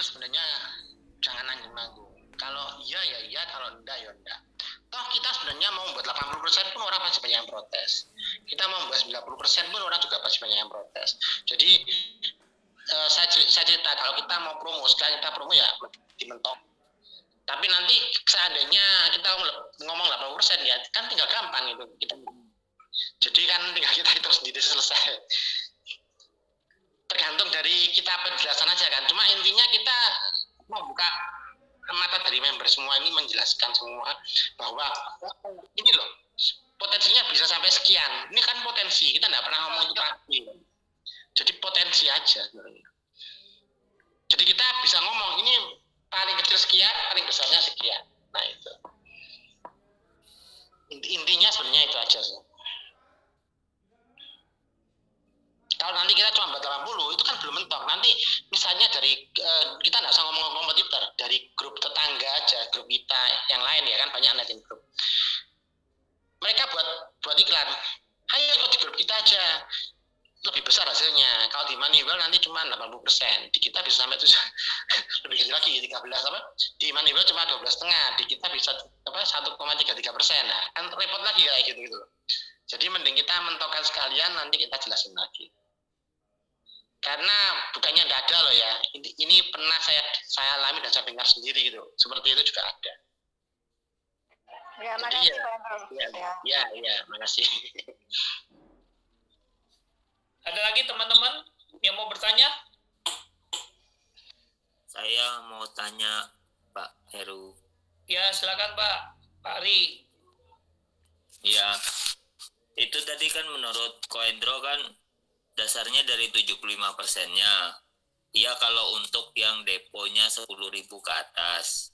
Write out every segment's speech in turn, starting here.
sebenarnya jangan nanggung-nanggung. Kalau iya ya iya, kalau enggak ya enggak. Toh kita sebenarnya mau buat 80% pun orang pasti banyak yang protes. Kita mau buat 90% pun orang juga pasti banyak yang protes. Jadi saya cerita kalau kita mau promo, sekali kita promo ya dimentok. Tapi nanti seandainya kita ngomong 80% ya kan tinggal gampang itu kita. Jadi kan tinggal kita hitung sendiri selesai. Tergantung dari kita penjelasan aja kan. Cuma intinya kita mau buka mata dari member semua ini, menjelaskan semua bahwa ini loh potensinya bisa sampai sekian. Ini kan potensi, kita nggak pernah ngomong itu pasti. Jadi potensi aja. Jadi kita bisa ngomong ini paling kecil sekian, paling besarnya sekian. Nah itu. Intinya sebenarnya itu aja sih. Kalau nanti kita cuma buat 80, itu kan belum mentok. Nanti misalnya dari kita nggak usah ngomong kompetitor, dari grup tetangga aja, grup kita yang lain ya kan, banyak netting grup. Mereka buat iklan, ayo ikut di grup kita aja, lebih besar hasilnya. Kalau di Moneyval nanti cuma 80%, di kita bisa sampai lebih kecil lagi, 13 apa? Di Moneyval cuma 12,5, di kita bisa 1,33%. Nah, kan repot lagi kayak gitu. Jadi mending kita mentokkan sekalian, nanti kita jelasin lagi. Karena bukannya nggak ada loh ya, ini pernah saya alami dan saya dengar sendiri gitu, seperti itu juga ada. Ya, makasih Pak. Ya, makasih. Ada lagi teman-teman yang mau bertanya? Saya mau tanya Pak Heru. Ya, silakan Pak Ari. Ya, itu tadi kan menurut Koendro kan dasarnya dari 75%-nya. Iya, kalau untuk yang deponya 10.000 ke atas.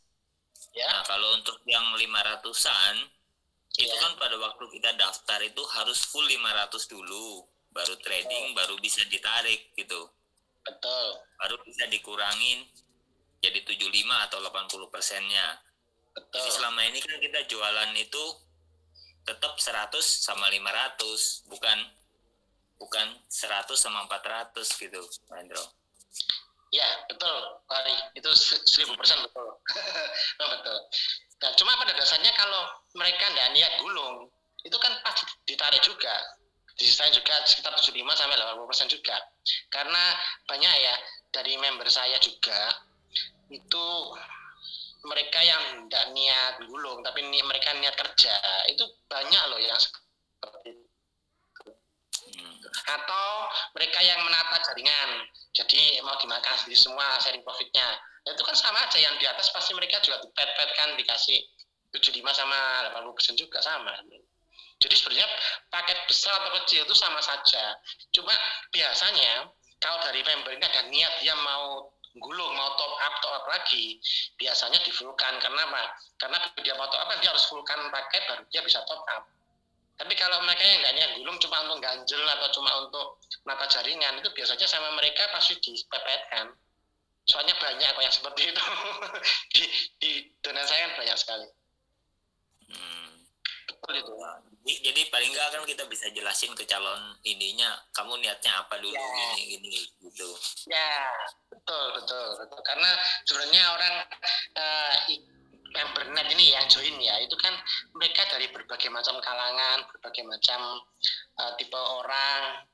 Ya. Nah, kalau untuk yang 500-an, itu kan pada waktu kita daftar itu harus full 500 dulu. Baru trading, baru bisa ditarik gitu. Betul. Baru bisa dikurangin jadi 75 atau 80%-nya. Betul. Jadi selama ini kan kita jualan itu tetap 100 sama 500, bukan 100 sama 400 gitu, Pak Andro. Ya, betul, Pak Ari. Itu 1000% betul. Betul. Nah, cuma pada dasarnya kalau mereka nggak niat gulung, itu kan pasti ditarik juga. Disistain juga sekitar 75 sampai 80% juga. Karena banyak ya dari member saya juga itu mereka yang nggak niat gulung, tapi mereka niat kerja. Itu banyak loh yang seperti itu. Atau mereka yang menata jaringan, jadi mau dimakan sendiri semua sharing profitnya. Itu kan sama aja, yang di atas pasti mereka juga dipet-pet kan, dikasih 75 sama 80% juga sama. Jadi sebenarnya paket besar atau kecil itu sama saja. Cuma biasanya kalau dari member ini ada niat dia mau gulung, mau top up lagi, biasanya di fullkan. Karena apa? Karena dia mau top up dia harus fullkan paket baru dia bisa top up. Tapi kalau mereka yang nggak niat gulung cuma untuk ganjel atau cuma untuk mata jaringan, itu biasanya sama mereka pasti dipepetkan. Soalnya banyak kok yang seperti itu. di donatur saya kan banyak sekali. Betul itu. Jadi paling nggak kan kita bisa jelasin ke calon ininya, kamu niatnya apa dulu, gini gitu. Ya, betul. Karena sebenarnya orang member net ini yang join ya, itu kan mereka dari berbagai macam kalangan, berbagai macam tipe orang,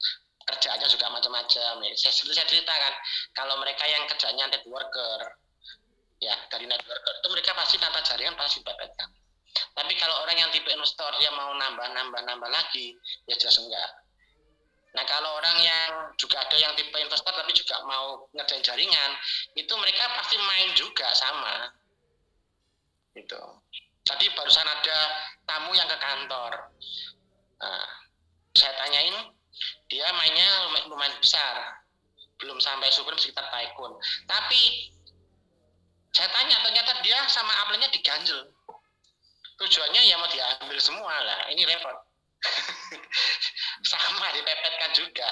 kerjaannya juga macam-macam. Ya, saya ceritakan, kalau mereka yang kerjanya networker, ya dari networker itu mereka pasti tata jaringan pasti dipepetkan. Tapi kalau orang yang tipe investor dia mau nambah lagi, ya jelas enggak. Nah kalau orang yang juga ada yang tipe investor tapi juga mau ngerjain jaringan, itu mereka pasti main juga sama. Gitu. Tadi barusan ada tamu yang ke kantor. Nah, saya tanyain, dia mainnya lumayan besar, belum sampai super sekitar tycoon. Tapi saya tanya, ternyata dia sama upline-nya diganjel. Tujuannya ya mau diambil semua lah, ini repot. Sama dipepetkan juga.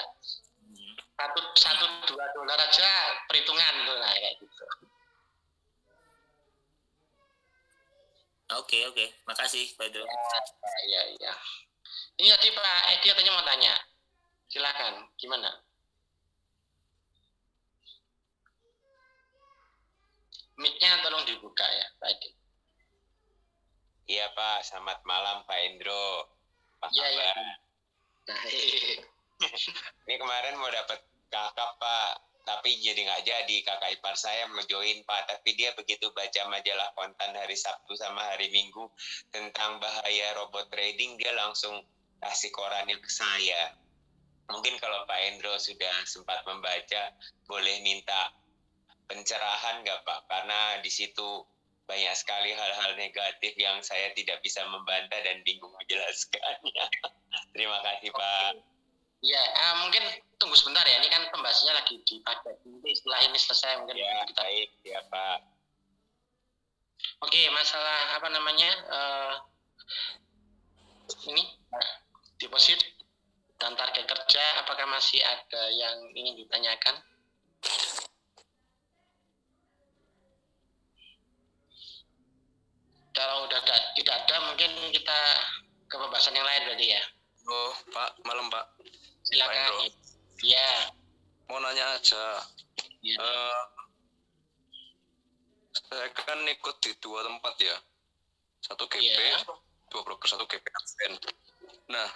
$1-2 aja perhitungan tuh lah kayak gitu. Oke, makasih Pak Dro. Ya. Ini tadi Pak Edi katanya mau tanya. Silakan, gimana? mic-nya tolong dibuka ya, Pak Edi. Iya Pak, selamat malam Pak Indro. Apa Iya, iya. kabar? Baik. Ini kemarin mau dapat kakak Pak, tapi jadi nggak jadi. Kakak ipar saya mau join Pak, tapi dia begitu baca majalah konten hari Sabtu sama hari Minggu tentang bahaya robot trading, dia langsung kasih korannya ke saya. Mungkin kalau Pak Indro sudah sempat membaca, boleh minta pencerahan nggak Pak? Karena di situ banyak sekali hal-hal negatif yang saya tidak bisa membantah dan bingung menjelaskannya. Terima kasih Pak. Ya, mungkin tunggu sebentar ya. Ini kan pembahasannya lagi dipakai. Nanti setelah ini selesai mungkin Ya, kita. baik ya Pak. Oke, masalah apa namanya? Ini deposit dan target kerja, apakah masih ada yang ingin ditanyakan? Kalau udah tidak ada, mungkin kita ke pembahasan yang lain berarti ya. Oh, Pak, malam Pak. Silakan. Ya. Mau nanya aja. Ya. Saya kan ikut di 2 tempat ya. 1 GP, Ya. 2 broker, 1 GP advent. Nah,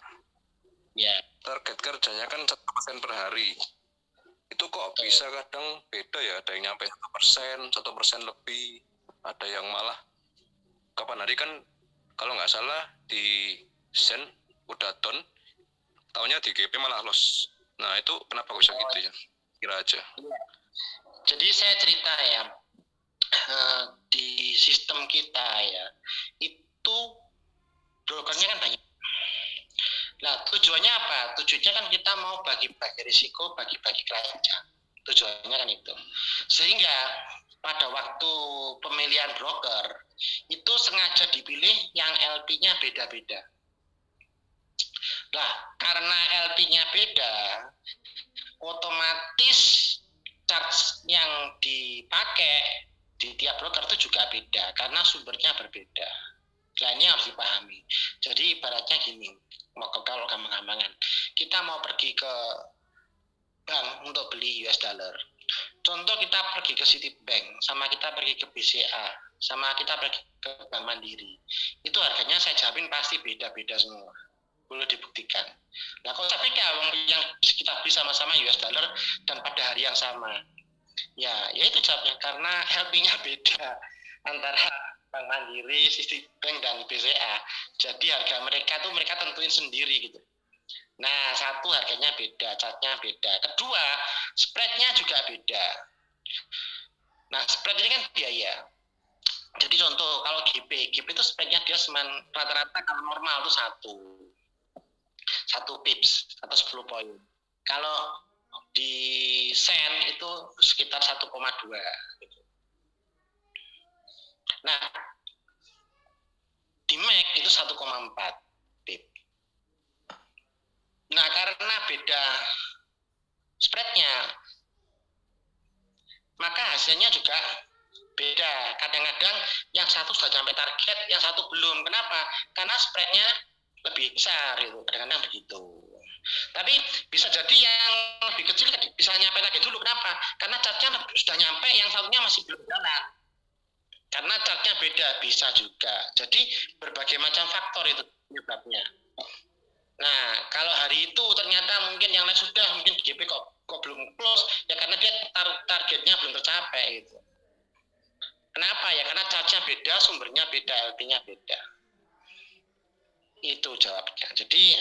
Ya. target kerjanya kan 1% per hari. Itu kok bisa kadang beda ya, ada yang nyampe 1%, 1% lebih, ada yang malah kapan hari kan kalau nggak salah di Sen udah down, tahunnya di GP malah loss. Nah itu kenapa bisa gitu ya? Kira aja. Jadi saya cerita ya, di sistem kita ya, itu brokernya kan banyak. Nah tujuannya apa? Tujuannya kan kita mau bagi-bagi risiko, bagi-bagi keranjang. Tujuannya kan itu. Sehingga pada waktu pemilihan broker, itu sengaja dipilih yang LP-nya beda-beda. Nah, karena LP-nya beda, otomatis charge yang dipakai di tiap broker itu juga beda, karena sumbernya berbeda. Nah, ini harus dipahami. Jadi ibaratnya gini, kalau gampang-gampangan, kita mau pergi ke bank untuk beli US dollar. Contoh kita pergi ke Citibank, sama kita pergi ke BCA, sama kita pergi ke Bank Mandiri. Itu harganya saya jamin pasti beda-beda semua. Boleh dibuktikan. Nah, kalau saya pikir yang kita beli sama-sama US dollar dan pada hari yang sama. Ya itu jawabnya, karena LP-nya beda antara Bank Mandiri, Citibank, dan BCA. Jadi harga mereka tuh mereka tentuin sendiri gitu. Nah, satu harganya beda, chartnya beda. Kedua, spreadnya juga beda. Nah, spread ini kan biaya. Jadi contoh, kalau GP itu spreadnya dia rata-rata kalau normal itu satu pips atau 10 poin. Kalau di Sen itu sekitar 1,2. Gitu. Nah, di MAC itu 1,4 pip. Nah, karena beda spreadnya, maka hasilnya juga beda. Kadang-kadang yang satu sudah sampai target, yang satu belum. Kenapa? Karena spreadnya lebih besar itu. Kadang-kadang begitu. Tapi bisa jadi yang lebih kecil bisa nyampe lagi dulu. Kenapa? Karena chartnya sudah nyampe, yang satunya masih belum jalan. Karena chartnya beda, bisa juga. Jadi berbagai macam faktor itu penyebabnya. Nah, kalau hari itu ternyata mungkin yang lain sudah, mungkin GP kok belum close, ya karena dia targetnya belum tercapai itu. Kenapa ya? Karena charge-nya beda, sumbernya beda, LP-nya beda. Itu jawabnya. Jadi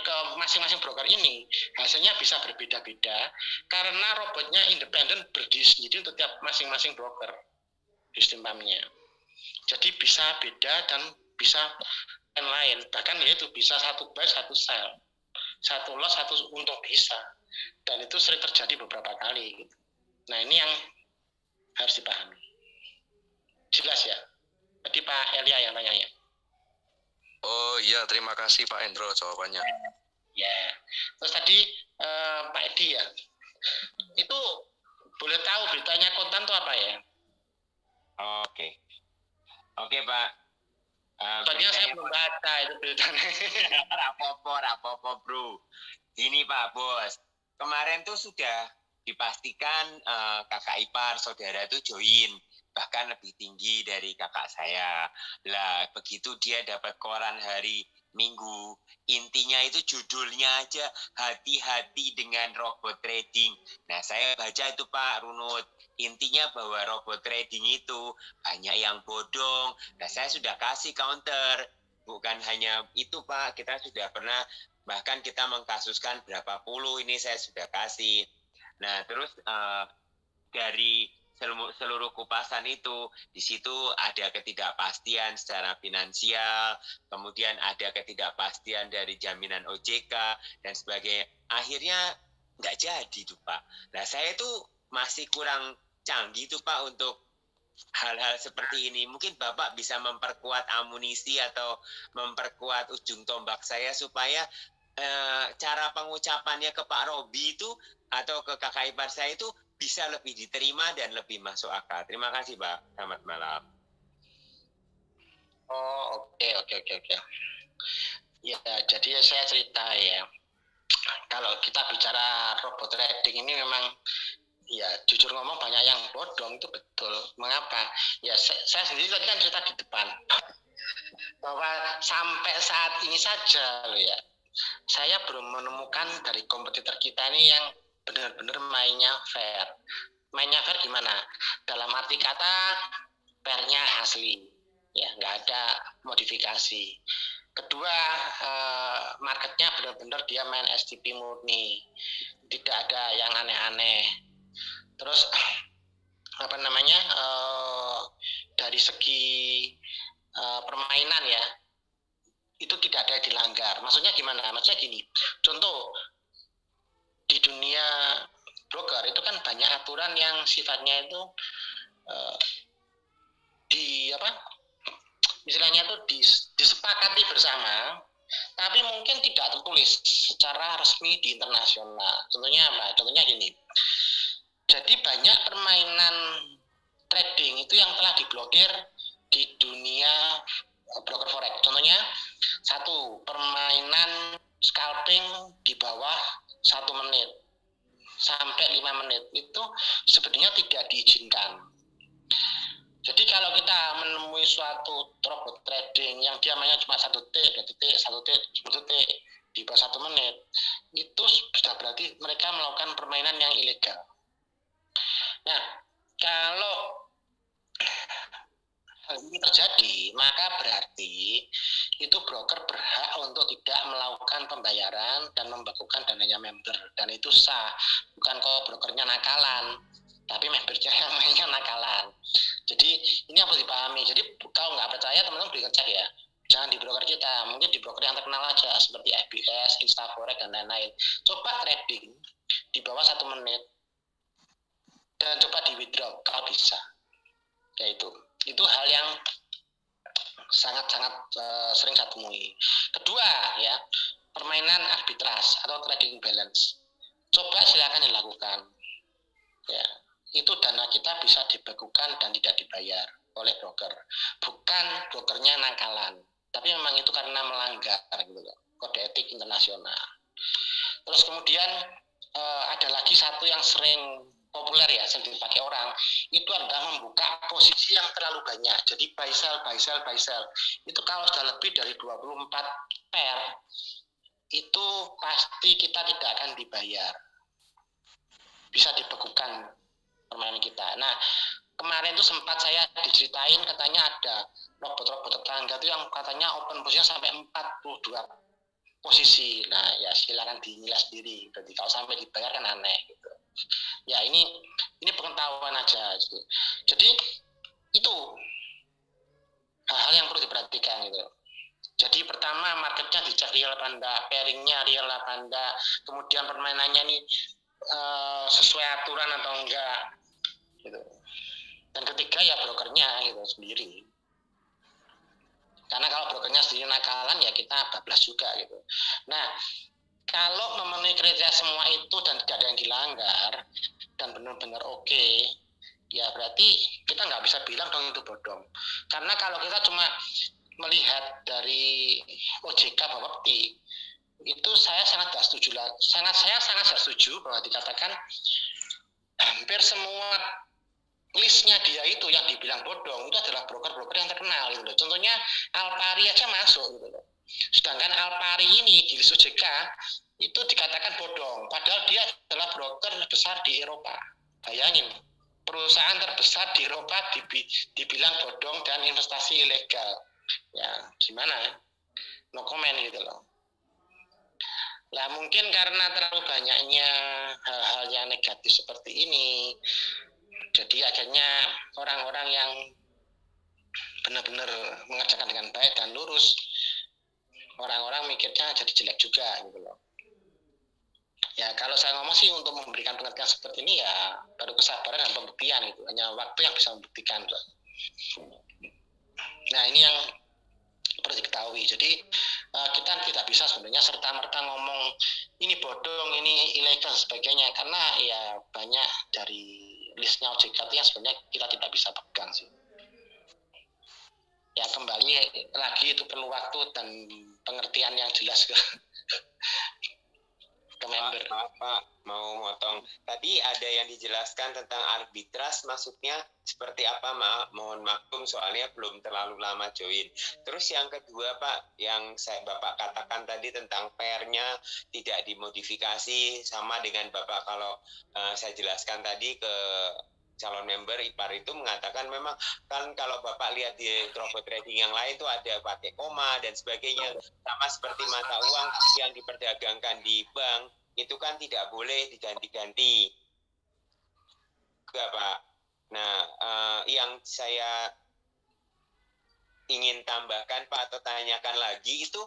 ke masing-masing broker ini hasilnya bisa berbeda-beda karena robotnya independen berdiri sendiri untuk tiap masing-masing broker sistem PAM-nya. Jadi bisa beda dan bisa lain, bahkan yaitu bisa satu buy satu sell, satu loss satu untung bisa, dan itu sering terjadi beberapa kali gitu. Nah ini yang harus dipahami. Jelas ya? Tadi Pak Elia yang tanya ya. Oh iya, terima kasih Pak Endro jawabannya. Ya, terus tadi Pak Edi ya, itu boleh tahu beritanya kontan itu apa ya? Oke Pak. Soalnya saya belum baca itu beritanya. Rapopo bro. Ini Pak Bos, kemarin tuh sudah dipastikan kakak ipar saudara itu join, bahkan lebih tinggi dari kakak saya. Lah begitu dia dapat koran hari Minggu, intinya itu judulnya aja hati-hati dengan robot trading. Nah saya baca itu Pak Runut, intinya bahwa robot trading itu banyak yang bodong. Nah saya sudah kasih counter, bukan hanya itu Pak, kita sudah pernah, bahkan kita mengkasuskan berapa puluh, ini saya sudah kasih. Nah terus dari seluruh kupasan itu, di situ ada ketidakpastian secara finansial, kemudian ada ketidakpastian dari jaminan OJK dan sebagainya. Akhirnya nggak jadi tuh Pak. Nah saya itu masih kurang canggih tuh Pak untuk hal-hal seperti ini. Mungkin Bapak bisa memperkuat amunisi atau memperkuat ujung tombak saya supaya cara pengucapannya ke Pak Robi itu atau ke kakak ipar saya itu bisa lebih diterima dan lebih masuk akal. Terima kasih Pak. Selamat malam. Oh oke. Ya jadi saya cerita ya. Kalau kita bicara robot trading ini memang ya jujur ngomong banyak yang bodong, itu betul. Mengapa? Ya saya sendiri tadi kan cerita di depan bahwa sampai saat ini saja loh ya, saya belum menemukan dari kompetitor kita ini yang benar-benar mainnya fair. Mainnya fair gimana? Dalam arti kata fairnya asli, ya nggak ada modifikasi. Kedua, marketnya benar-benar dia main STP murni, tidak ada yang aneh-aneh. Terus apa namanya, dari segi permainan ya, itu tidak ada yang dilanggar. Maksudnya gimana? Maksudnya gini, contoh di dunia broker itu kan banyak aturan yang sifatnya itu istilahnya itu disepakati bersama, tapi mungkin tidak tertulis secara resmi di internasional. Contohnya apa? Contohnya gini, jadi banyak permainan trading itu yang telah diblokir di dunia broker forex. Contohnya, satu, permainan scalping di bawah 1 menit sampai 5 menit itu sebenarnya tidak diizinkan. Jadi kalau kita menemui suatu robot trading yang dia mainnya cuma 1 detik, 2 detik, 1 detik, 10 detik di bawah 1 menit, itu sudah berarti mereka melakukan permainan yang ilegal. Nah, kalau hal ini terjadi, maka berarti itu broker berhak untuk tidak melakukan pembayaran dan membekukan dananya member, dan itu sah. Bukan kalau brokernya nakalan, tapi membernya yang mainnya nakalan. Jadi ini harus dipahami. Jadi kalau nggak percaya, teman-teman boleh cek ya. Jangan di broker kita, mungkin di broker yang terkenal aja seperti FBS, Instaforex dan lain-lain. Coba trading di bawah 1 menit dan coba di withdraw kalau bisa. Ya itu hal yang sangat-sangat sering saya temui. Kedua ya, permainan arbitras atau trading balance. Coba silakan dilakukan. Ya, itu dana kita bisa dibekukan dan tidak dibayar oleh broker. Bukan brokernya nakalan, tapi memang itu karena melanggar gitu loh, kode etik internasional. Terus kemudian ada lagi satu yang sering populer ya, sering dipakai orang, itu adalah membuka posisi yang terlalu banyak. Jadi buy sell. Itu kalau sudah lebih dari 24 pair, itu pasti kita tidak akan dibayar. Bisa dibekukan permainan kita. Nah, kemarin itu sempat saya diceritain, katanya ada robot-robot tetangga itu yang katanya open posisinya sampai 42 posisi. Nah, ya silakan dinilai sendiri. Berarti kalau sampai dibayar kan aneh gitu. Ya ini pengetahuan aja gitu. Jadi itu hal-hal yang perlu diperhatikan gitu. Jadi pertama marketnya dicek real apa enggak, pairingnya real apa enggak, kemudian permainannya ini sesuai aturan atau enggak gitu. Dan ketiga ya brokernya gitu sendiri. Karena kalau brokernya sendiri nakalan ya kita bablas juga gitu. Nah, kalau memenuhi kriteria semua itu dan tidak ada yang dilanggar dan benar-benar oke, ya berarti kita nggak bisa bilang dong itu bodong. Karena kalau kita cuma melihat dari OJK itu saya sangat nggak setuju lah. Saya sangat nggak setuju bahwa dikatakan hampir semua listnya dia itu yang dibilang bodong itu adalah broker-broker yang terkenal gitu loh. Contohnya Alpari aja masuk gitu loh. Sedangkan Alpari ini di list OJK itu dikatakan bodong, padahal dia adalah broker besar di Eropa. Bayangin, perusahaan terbesar di Eropa dibilang bodong dan investasi ilegal. Ya, gimana ya? No comment gitu loh. Lah mungkin karena terlalu banyaknya hal-hal yang negatif seperti ini, jadi akhirnya orang-orang yang benar-benar mengerjakan dengan baik dan lurus, orang-orang mikirnya jadi jelek juga gitu loh. Ya kalau saya ngomong sih untuk memberikan pengertian seperti ini ya baru kesabaran dan pembuktian gitu, hanya waktu yang bisa membuktikan. Nah ini yang perlu diketahui. Jadi kita tidak bisa sebenarnya serta-merta ngomong ini bodong, ini ilegal sebagainya, karena ya banyak dari listnya OJK yang sebenarnya kita tidak bisa pegang sih. Ya kembali lagi itu perlu waktu dan pengertian yang jelas ke member. Pak, mau motong. Tadi ada yang dijelaskan tentang arbitras, maksudnya seperti apa, mohon maklum soalnya belum terlalu lama join. Terus yang kedua Pak, yang Bapak katakan tadi tentang PR-nya tidak dimodifikasi, sama dengan Bapak kalau saya jelaskan tadi ke calon member IPAR itu mengatakan memang kan kalau Bapak lihat di robot trading yang lain itu ada pakai koma dan sebagainya, sama seperti mata uang yang diperdagangkan di bank itu kan tidak boleh diganti-ganti, enggak Pak. Nah yang saya ingin tambahkan Pak atau tanyakan lagi itu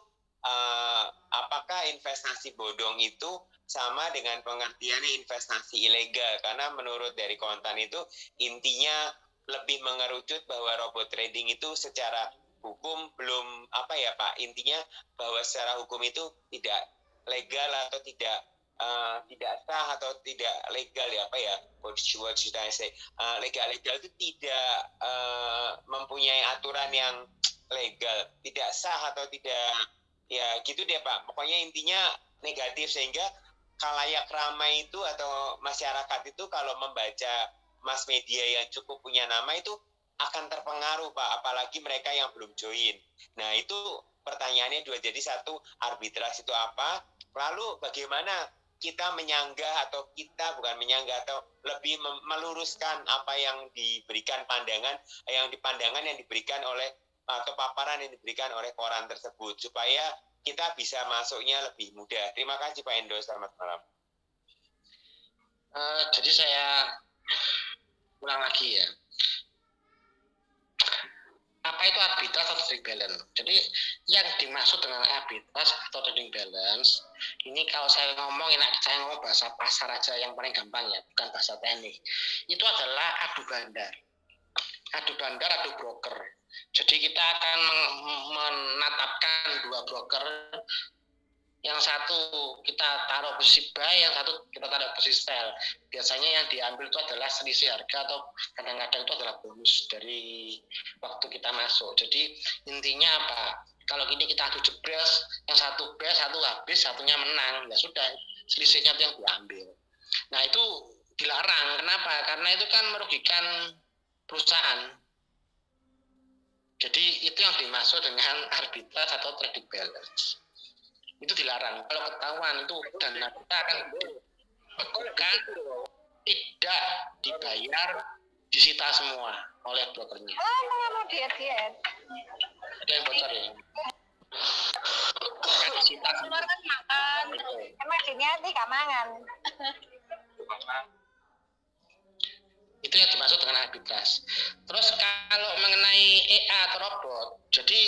apakah investasi bodong itu sama dengan pengertiannya investasi ilegal, karena menurut dari konten itu intinya lebih mengerucut bahwa robot trading itu secara hukum belum apa ya Pak, intinya bahwa secara hukum itu tidak legal atau tidak sah atau tidak legal ya apa ya, legal itu tidak mempunyai aturan yang legal, tidak sah atau tidak ya gitu deh Pak, pokoknya intinya negatif, sehingga khalayak ramai itu atau masyarakat itu kalau membaca mass media yang cukup punya nama itu akan terpengaruh Pak, apalagi mereka yang belum join. Nah itu pertanyaannya dua, jadi satu, arbitras itu apa, lalu bagaimana kita menyanggah atau kita bukan menyanggah atau lebih meluruskan apa yang diberikan pandangan yang diberikan oleh atau paparan yang diberikan oleh koran tersebut supaya kita bisa masuknya lebih mudah. Terima kasih Pak Endo, selamat malam. Jadi saya ulang lagi ya. Apa itu arbitras atau trading balance? Jadi yang dimaksud dengan arbitras atau trading balance ini kalau saya ngomong bahasa pasar aja yang paling gampang ya, bukan bahasa teknik. Itu adalah adu bandar, adu broker. Jadi kita akan menetapkan dua broker, yang satu kita taruh posisi buy, yang satu kita taruh posisi sell. Biasanya yang diambil itu adalah selisih harga atau kadang-kadang itu adalah bonus dari waktu kita masuk. Jadi intinya apa? Kalau gini kita adu jebres, yang satu best, satu habis, satunya menang, ya sudah selisihnya itu yang diambil. Nah itu dilarang. Kenapa? Karena itu kan merugikan perusahaan. Jadi itu yang dimaksud dengan arbitras atau trading balance. Itu dilarang. Kalau ketahuan itu dana kita akan dibekukan, tidak dibayar, disita semua oleh brokernya. Mau diet. Ada yang bocor ya? Akan disita semua. Makan. Emang dinyati gak mangan. Itu yang dimaksud dengan arbitras. Terus kalau mengenai EA atau robot, jadi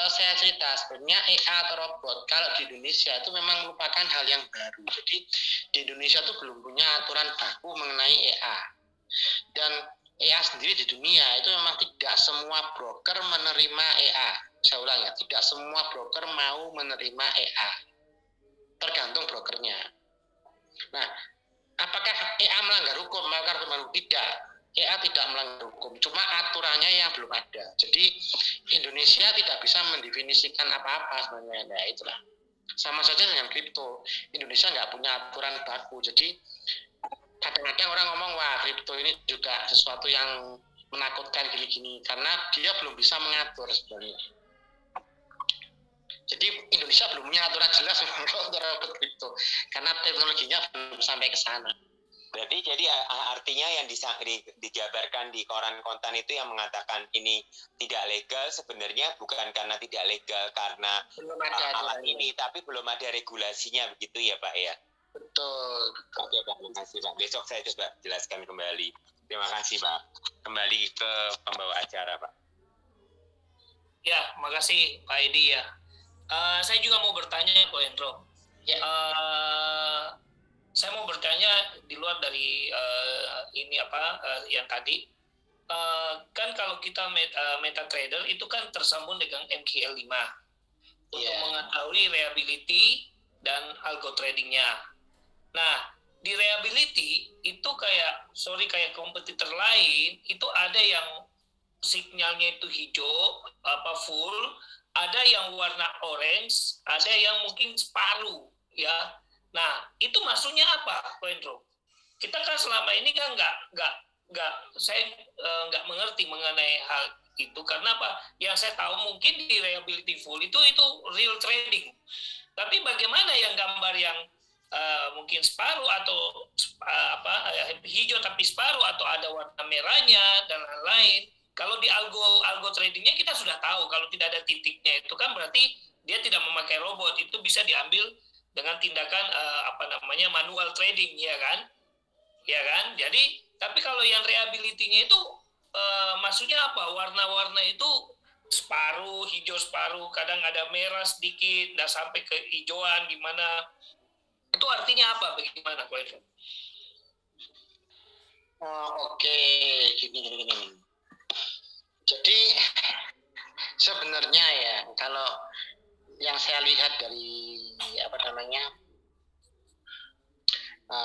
saya cerita sebenarnya EA atau robot kalau di Indonesia itu memang merupakan hal yang baru. Jadi di Indonesia itu belum punya aturan baku mengenai EA. Dan EA sendiri di dunia itu memang tidak semua broker menerima EA. Saya ulang ya, tidak semua broker mau menerima EA. Tergantung brokernya. Nah, apakah EA melanggar hukum? Tidak. EA tidak melanggar hukum, cuma aturannya yang belum ada. Jadi Indonesia tidak bisa mendefinisikan apa-apa sebenarnya. Nah itulah. Sama saja dengan kripto. Indonesia nggak punya aturan baku. Jadi kadang-kadang orang ngomong, wah kripto ini juga sesuatu yang menakutkan gini-gini, karena dia belum bisa mengatur sebenarnya. Jadi Indonesia belum punya aturan jelas untuk robot kripto, karena teknologinya belum sampai ke sana. Berarti jadi artinya yang dijabarkan di koran kontan itu yang mengatakan ini tidak legal sebenarnya bukan karena tidak legal karena Belum ada alat aturannya. ini, tapi belum ada regulasinya begitu ya Pak ya? Betul. Oke Pak, terima kasih Pak. Besok saya coba jelaskan kembali. Terima kasih Pak. Kembali ke pembawa acara Pak. Ya, makasih Pak Edi ya. Saya juga mau bertanya Pak Hendro. Ya. Saya mau bertanya di luar dari ini yang tadi. Kan kalau kita MetaTrader itu kan tersambung dengan MQL5 untuk Iya. mengetahui reliability dan algo tradingnya. Nah, di reliability itu kayak kompetitor lain itu ada yang sinyalnya itu hijau full, ada yang warna orange, ada yang mungkin separuh ya. Nah, itu maksudnya apa, Pak Hendro? Kita kan selama ini kan saya nggak mengerti mengenai hal itu, karena apa? Yang saya tahu mungkin di reliability full itu real trading. Tapi bagaimana yang gambar yang mungkin separuh atau hijau tapi separuh atau ada warna merahnya dan lain-lain? Kalau di algo tradingnya kita sudah tahu kalau tidak ada titiknya itu kan berarti dia tidak memakai robot, itu bisa diambil dengan tindakan manual trading, ya kan? Jadi tapi kalau yang reliability-nya itu maksudnya apa? Warna-warna itu separuh, hijau separuh, kadang ada merah sedikit, nggak sampai ke hijauan gimana? Itu artinya apa? Bagaimana, Pak Hendro? Oke, gini. Jadi sebenarnya ya, kalau yang saya lihat dari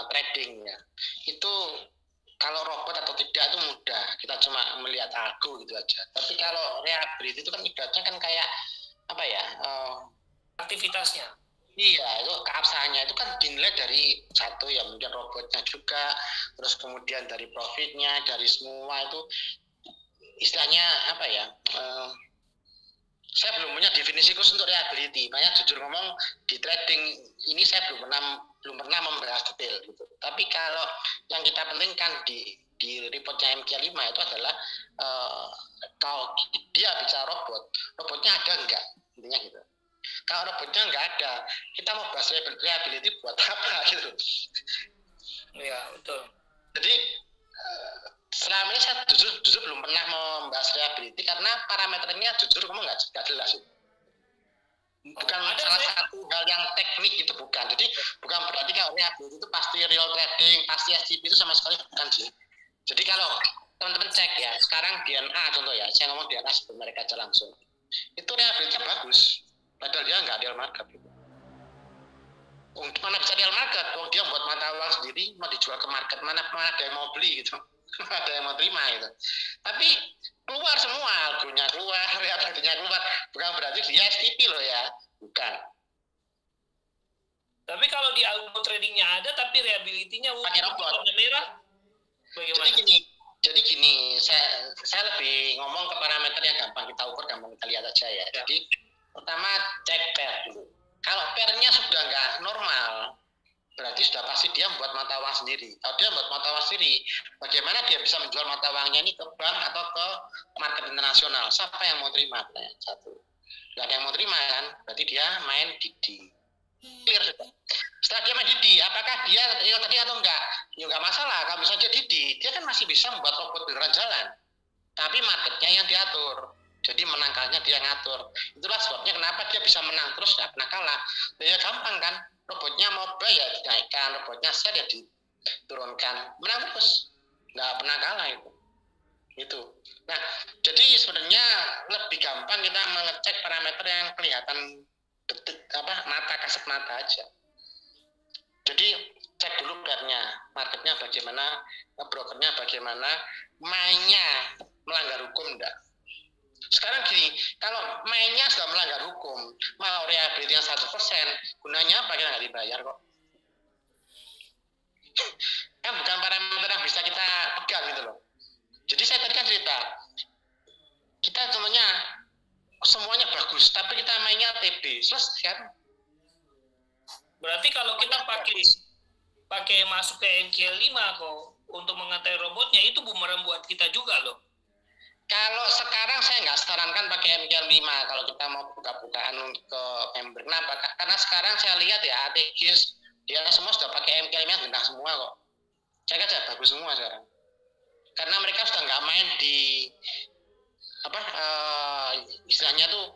trading ya, itu kalau robot atau tidak itu mudah, kita cuma melihat algo gitu aja. Tapi kalau reliability itu kan ibaratnya kan kayak Aktivitasnya. iya, itu keabsahannya itu kan dinilai dari satu ya mungkin robotnya juga, terus kemudian dari profitnya, dari semua itu istilahnya saya belum punya definisi khusus untuk reliability. Makanya jujur ngomong di trading ini saya belum pernah membahas detail gitu. Tapi kalau yang kita pentingkan di reportnya MQ5 itu adalah kalau dia bicara robotnya ada enggak, intinya gitu. Kalau robotnya enggak ada, kita mau bahas reliability buat apa gitu. Iya, betul. Jadi selama ini saya jujur belum pernah membahas reliability karena parameternya jujur ngomong nggak jelas. Bukan salah satu hal yang teknik itu bukan. Jadi bukan berarti kalau reliability itu pasti real trading, pasti STP itu sama sekali bukan sih. Jadi kalau teman-teman cek ya, sekarang DNA contoh ya, saya ngomong DNA sebelum mereka aja langsung. Itu reliability-nya bagus, padahal dia nggak real market gitu. Mana bisa real market? Dia buat mata uang sendiri, mau dijual ke market, mana ada yang mau beli gitu. Ada yang mau terima itu. Tapi keluar semua, algonya keluar, reliability-nya keluar. Bukan berarti dia STP loh ya, bukan. Tapi kalau di algo tradingnya ada, tapi reliability-nya pakai robot. warna merah, bagaimana? Jadi gini, saya lebih ngomong ke parameter yang gampang kita ukur, gampang kita lihat aja ya. Jadi pertama cek pair dulu. Kalau pairnya sudah nggak normal, berarti sudah pasti dia membuat mata uang sendiri. Kalau dia membuat mata uang sendiri, bagaimana dia bisa menjual mata uangnya ini ke bank atau ke market internasional? Siapa yang mau terima? Satu. Nggak ada yang mau terima kan? Berarti dia main Didi. Clear sudah. Setelah dia main Didi, apakah dia real tadi atau enggak? Ya enggak masalah. Kalau misalnya Didi, dia kan masih bisa membuat robot beneran jalan. Tapi marketnya yang diatur. Jadi menangkalnya dia ngatur. Itulah sebabnya kenapa dia bisa menang terus nggak pernah kalah. Ya gampang kan? Robotnya mau buy ya dinaikkan, robotnya sell ya diturunkan, menang terus, nggak pernah kalah itu. Nah, jadi sebenarnya lebih gampang kita mengecek parameter yang kelihatan mata kasat mata aja. Jadi cek dulu marketnya bagaimana, brokernya bagaimana, mainnya melanggar hukum enggak. Sekarang gini, kalau mainnya sudah melanggar hukum, mau reliability yang 100%, gunanya apa kita nggak dibayar kok. Kan bukan parameter yang bisa kita pegang gitu loh. Jadi saya tadi kan cerita, kita semuanya bagus, tapi kita mainnya TB, selesai kan? Berarti kalau kita pakai masuk ke MCL5 kok untuk mengatai robotnya, itu bumerang buat kita juga loh. Kalau sekarang saya nggak sarankan pakai MCL5 kalau kita mau buka-bukaan ke member. Kenapa? Karena sekarang saya lihat ya ATGs dia semua sudah pakai MCL5 genah semua kok. Saya kira bagus semua sekarang. Karena mereka sudah nggak main di istilahnya tuh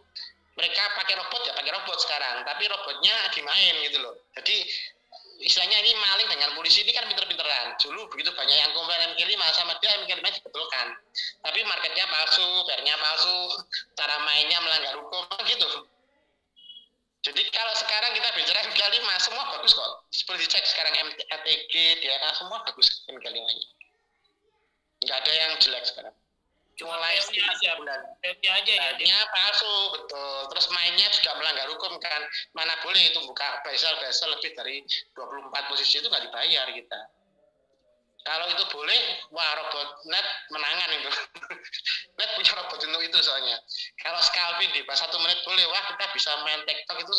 mereka pakai robot ya pakai robot sekarang, tapi robotnya dimain gitu loh. Jadi istilahnya ini maling dengan polisi ini kan pinter-pinteran. Dulu begitu banyak yang komplain MK5 sama dia MK5 dibetulkan. Tapi marketnya palsu, fairnya palsu, cara mainnya melanggar hukum gitu. Jadi kalau sekarang kita bicara MK5 semua bagus kok. Seperti dicek sekarang MTG, DNA semua bagus MK5-nya. Nggak ada yang jelek sekarang. Cuma fairnya aja ya. Fairnya palsu, betul. Terus mainnya juga melanggar hukum kan. Mana boleh itu buka basel lebih dari 24 posisi itu nggak dibayar kita. Kalau itu boleh, wah robot net menangan itu. Net punya robot untuk itu soalnya. Kalau scalping di pas 1 menit boleh, wah kita bisa main TikTok itu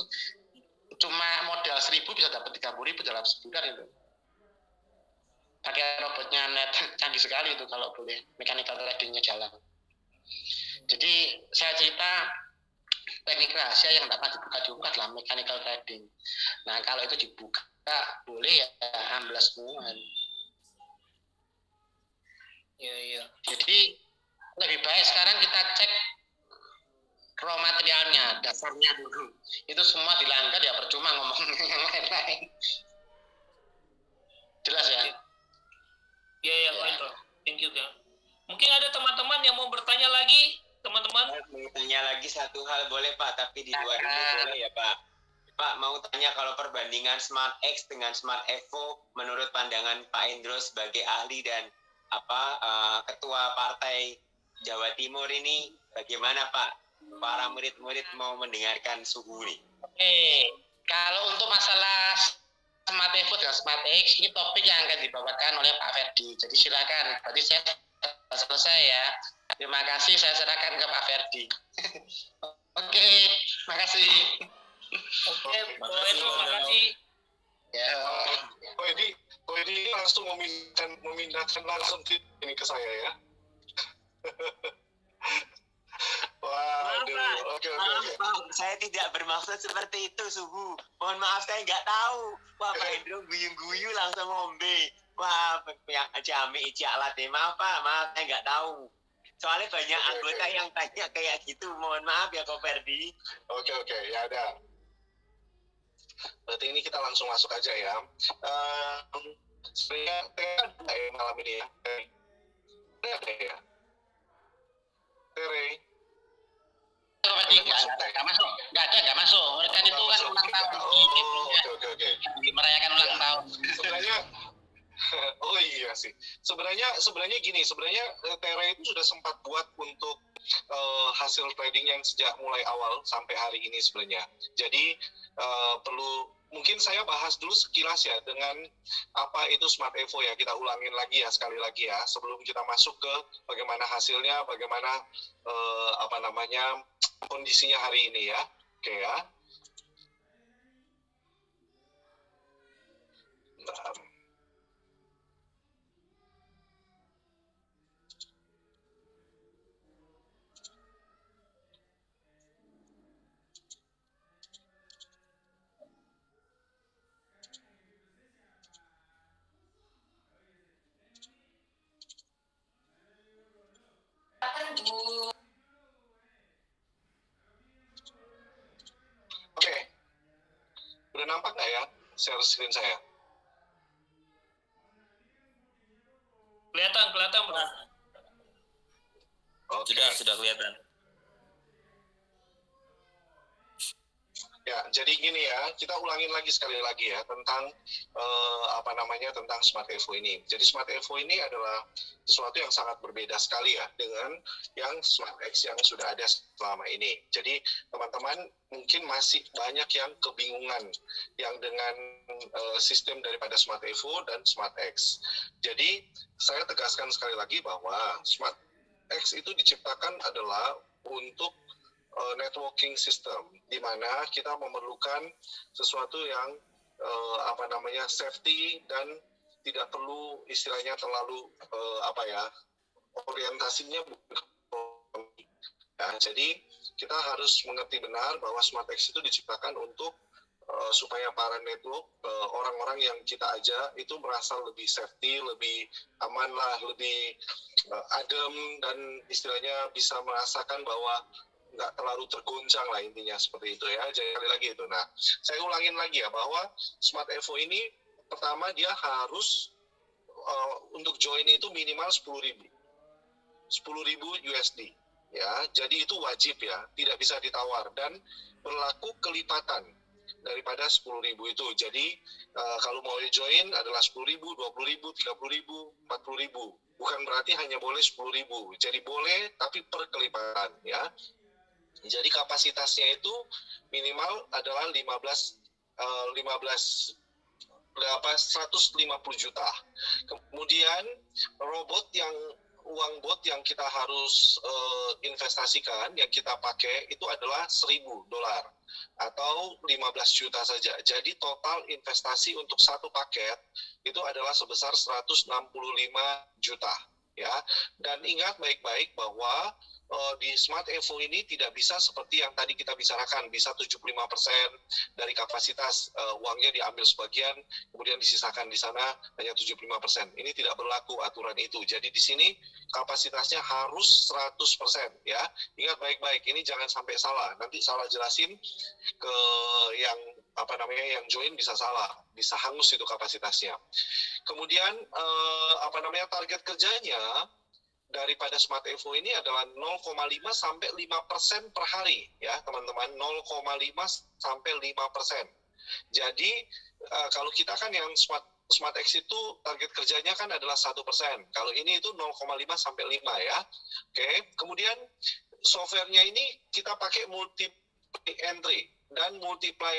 cuma modal 1.000 bisa dapat 30.000 dalam sebulan itu. Pakai robotnya net canggih sekali itu kalau boleh mechanical tradingnya jalan. Jadi saya cerita teknik rahasia yang dapat dibuka adalah mechanical trading. Nah kalau itu dibuka boleh ya amblas semua. Iya. Jadi lebih baik sekarang kita cek raw materialnya, dasarnya dulu. Itu semua dilanggar ya percuma ngomongnya yang lain-lain. Jelas ya? Iya, Pak. Thank you, Kak. Mungkin ada teman-teman yang mau bertanya lagi, teman-teman? Mau tanya lagi satu hal boleh Pak, tapi di luar ini boleh ya Pak? Pak, mau tanya kalau perbandingan Smart X dengan Smart Evo, menurut pandangan Pak Endro sebagai ahli dan ketua partai Jawa Timur ini, bagaimana Pak? Para murid-murid mau mendengarkan suhu nih. Kalau untuk masalah Smart Evo dan Smart X ini topik yang akan dibawakan oleh Pak Ferdi. Jadi silakan. Berarti saya selesai ya. Terima kasih, saya serahkan ke Pak Ferdi. Oke, makasih. Oke, terima kasih. Ya. ini langsung memindahkan langsung ini ke saya ya. Maaf, Pak. Saya tidak bermaksud seperti itu, Suhu. Mohon maaf, saya nggak tahu. Wah, Pak Hendro guyu-guyu langsung ngombe. Wah, yang jami alat deh. Maaf, Pak. Maaf, saya nggak tahu. Soalnya banyak anggota yang tanya kayak gitu. Mohon maaf ya, Ko Ferdi. Oke, ya ada. Berarti ini kita langsung masuk aja ya. Sebenarnya ada ya malam ini ya. Ini ada ya. Tere. Nggak masuk. Mereka itu kan ulang tahun. Oke. Merayakan ulang tahun. Sebenarnya, oh iya sih. Sebenarnya gini. Sebenarnya Tere itu sudah sempat buat untuk hasil trading yang sejak mulai awal sampai hari ini sebenarnya. Jadi perlu mungkin saya bahas dulu sekilas ya dengan apa itu Smart Evo ya. Kita ulangin lagi ya sekali lagi ya sebelum kita masuk ke bagaimana hasilnya, bagaimana kondisinya hari ini ya. Oke ya. Bentar. Oke. Udah nampak nggak ya share screen saya? Kelihatan, Bro. Oke. Sudah kelihatan. Ya, jadi gini ya, kita ulangin lagi sekali lagi ya tentang tentang Smart Evo ini. Jadi Smart Evo ini adalah sesuatu yang sangat berbeda sekali ya dengan yang Smart X yang sudah ada selama ini. Jadi teman-teman mungkin masih banyak yang kebingungan yang dengan sistem daripada Smart Evo dan Smart X. Jadi saya tegaskan sekali lagi bahwa Smart X itu diciptakan adalah untuk networking system, di mana kita memerlukan sesuatu yang safety dan tidak perlu istilahnya terlalu orientasinya ya, jadi kita harus mengerti benar bahwa Smart X itu diciptakan untuk supaya para network orang-orang yang kita ajak itu merasa lebih safety, lebih aman lah, lebih adem, dan istilahnya bisa merasakan bahwa nggak terlalu tergoncang lah, intinya seperti itu ya. Jadi sekali lagi itu. Nah, saya ulangin lagi ya bahwa Smart Evo ini pertama dia harus untuk join itu minimal 10.000 USD ya. Jadi itu wajib ya, tidak bisa ditawar dan berlaku kelipatan daripada 10.000 itu. Jadi kalau mau join adalah 10.000, 20.000, 30.000, 40.000. Bukan berarti hanya boleh 10.000. Jadi boleh tapi per kelipatan ya. Jadi kapasitasnya itu minimal adalah 150 juta. Kemudian uang bot yang kita harus investasikan, yang kita pakai itu adalah $1.000 atau 15 juta saja. Jadi total investasi untuk satu paket itu adalah sebesar 165 juta ya. Dan ingat baik-baik bahwa di Smart Evo ini tidak bisa seperti yang tadi kita bicarakan, bisa 75% dari kapasitas uangnya diambil sebagian, kemudian disisakan di sana hanya 75%. Ini tidak berlaku aturan itu. Jadi di sini kapasitasnya harus 100% ya. Ingat baik-baik, ini jangan sampai salah. Nanti salah jelasin ke yang yang join bisa salah, bisa hangus itu kapasitasnya. Kemudian target kerjanya daripada Smart Evo ini adalah 0,5 sampai 5% per hari ya teman-teman, 0,5 sampai 5%. Jadi kalau kita kan yang Smart X itu target kerjanya kan adalah 1%. Kalau ini itu 0,5 sampai 5 ya. Oke, kemudian softwarenya ini kita pakai multiply entry dan multiply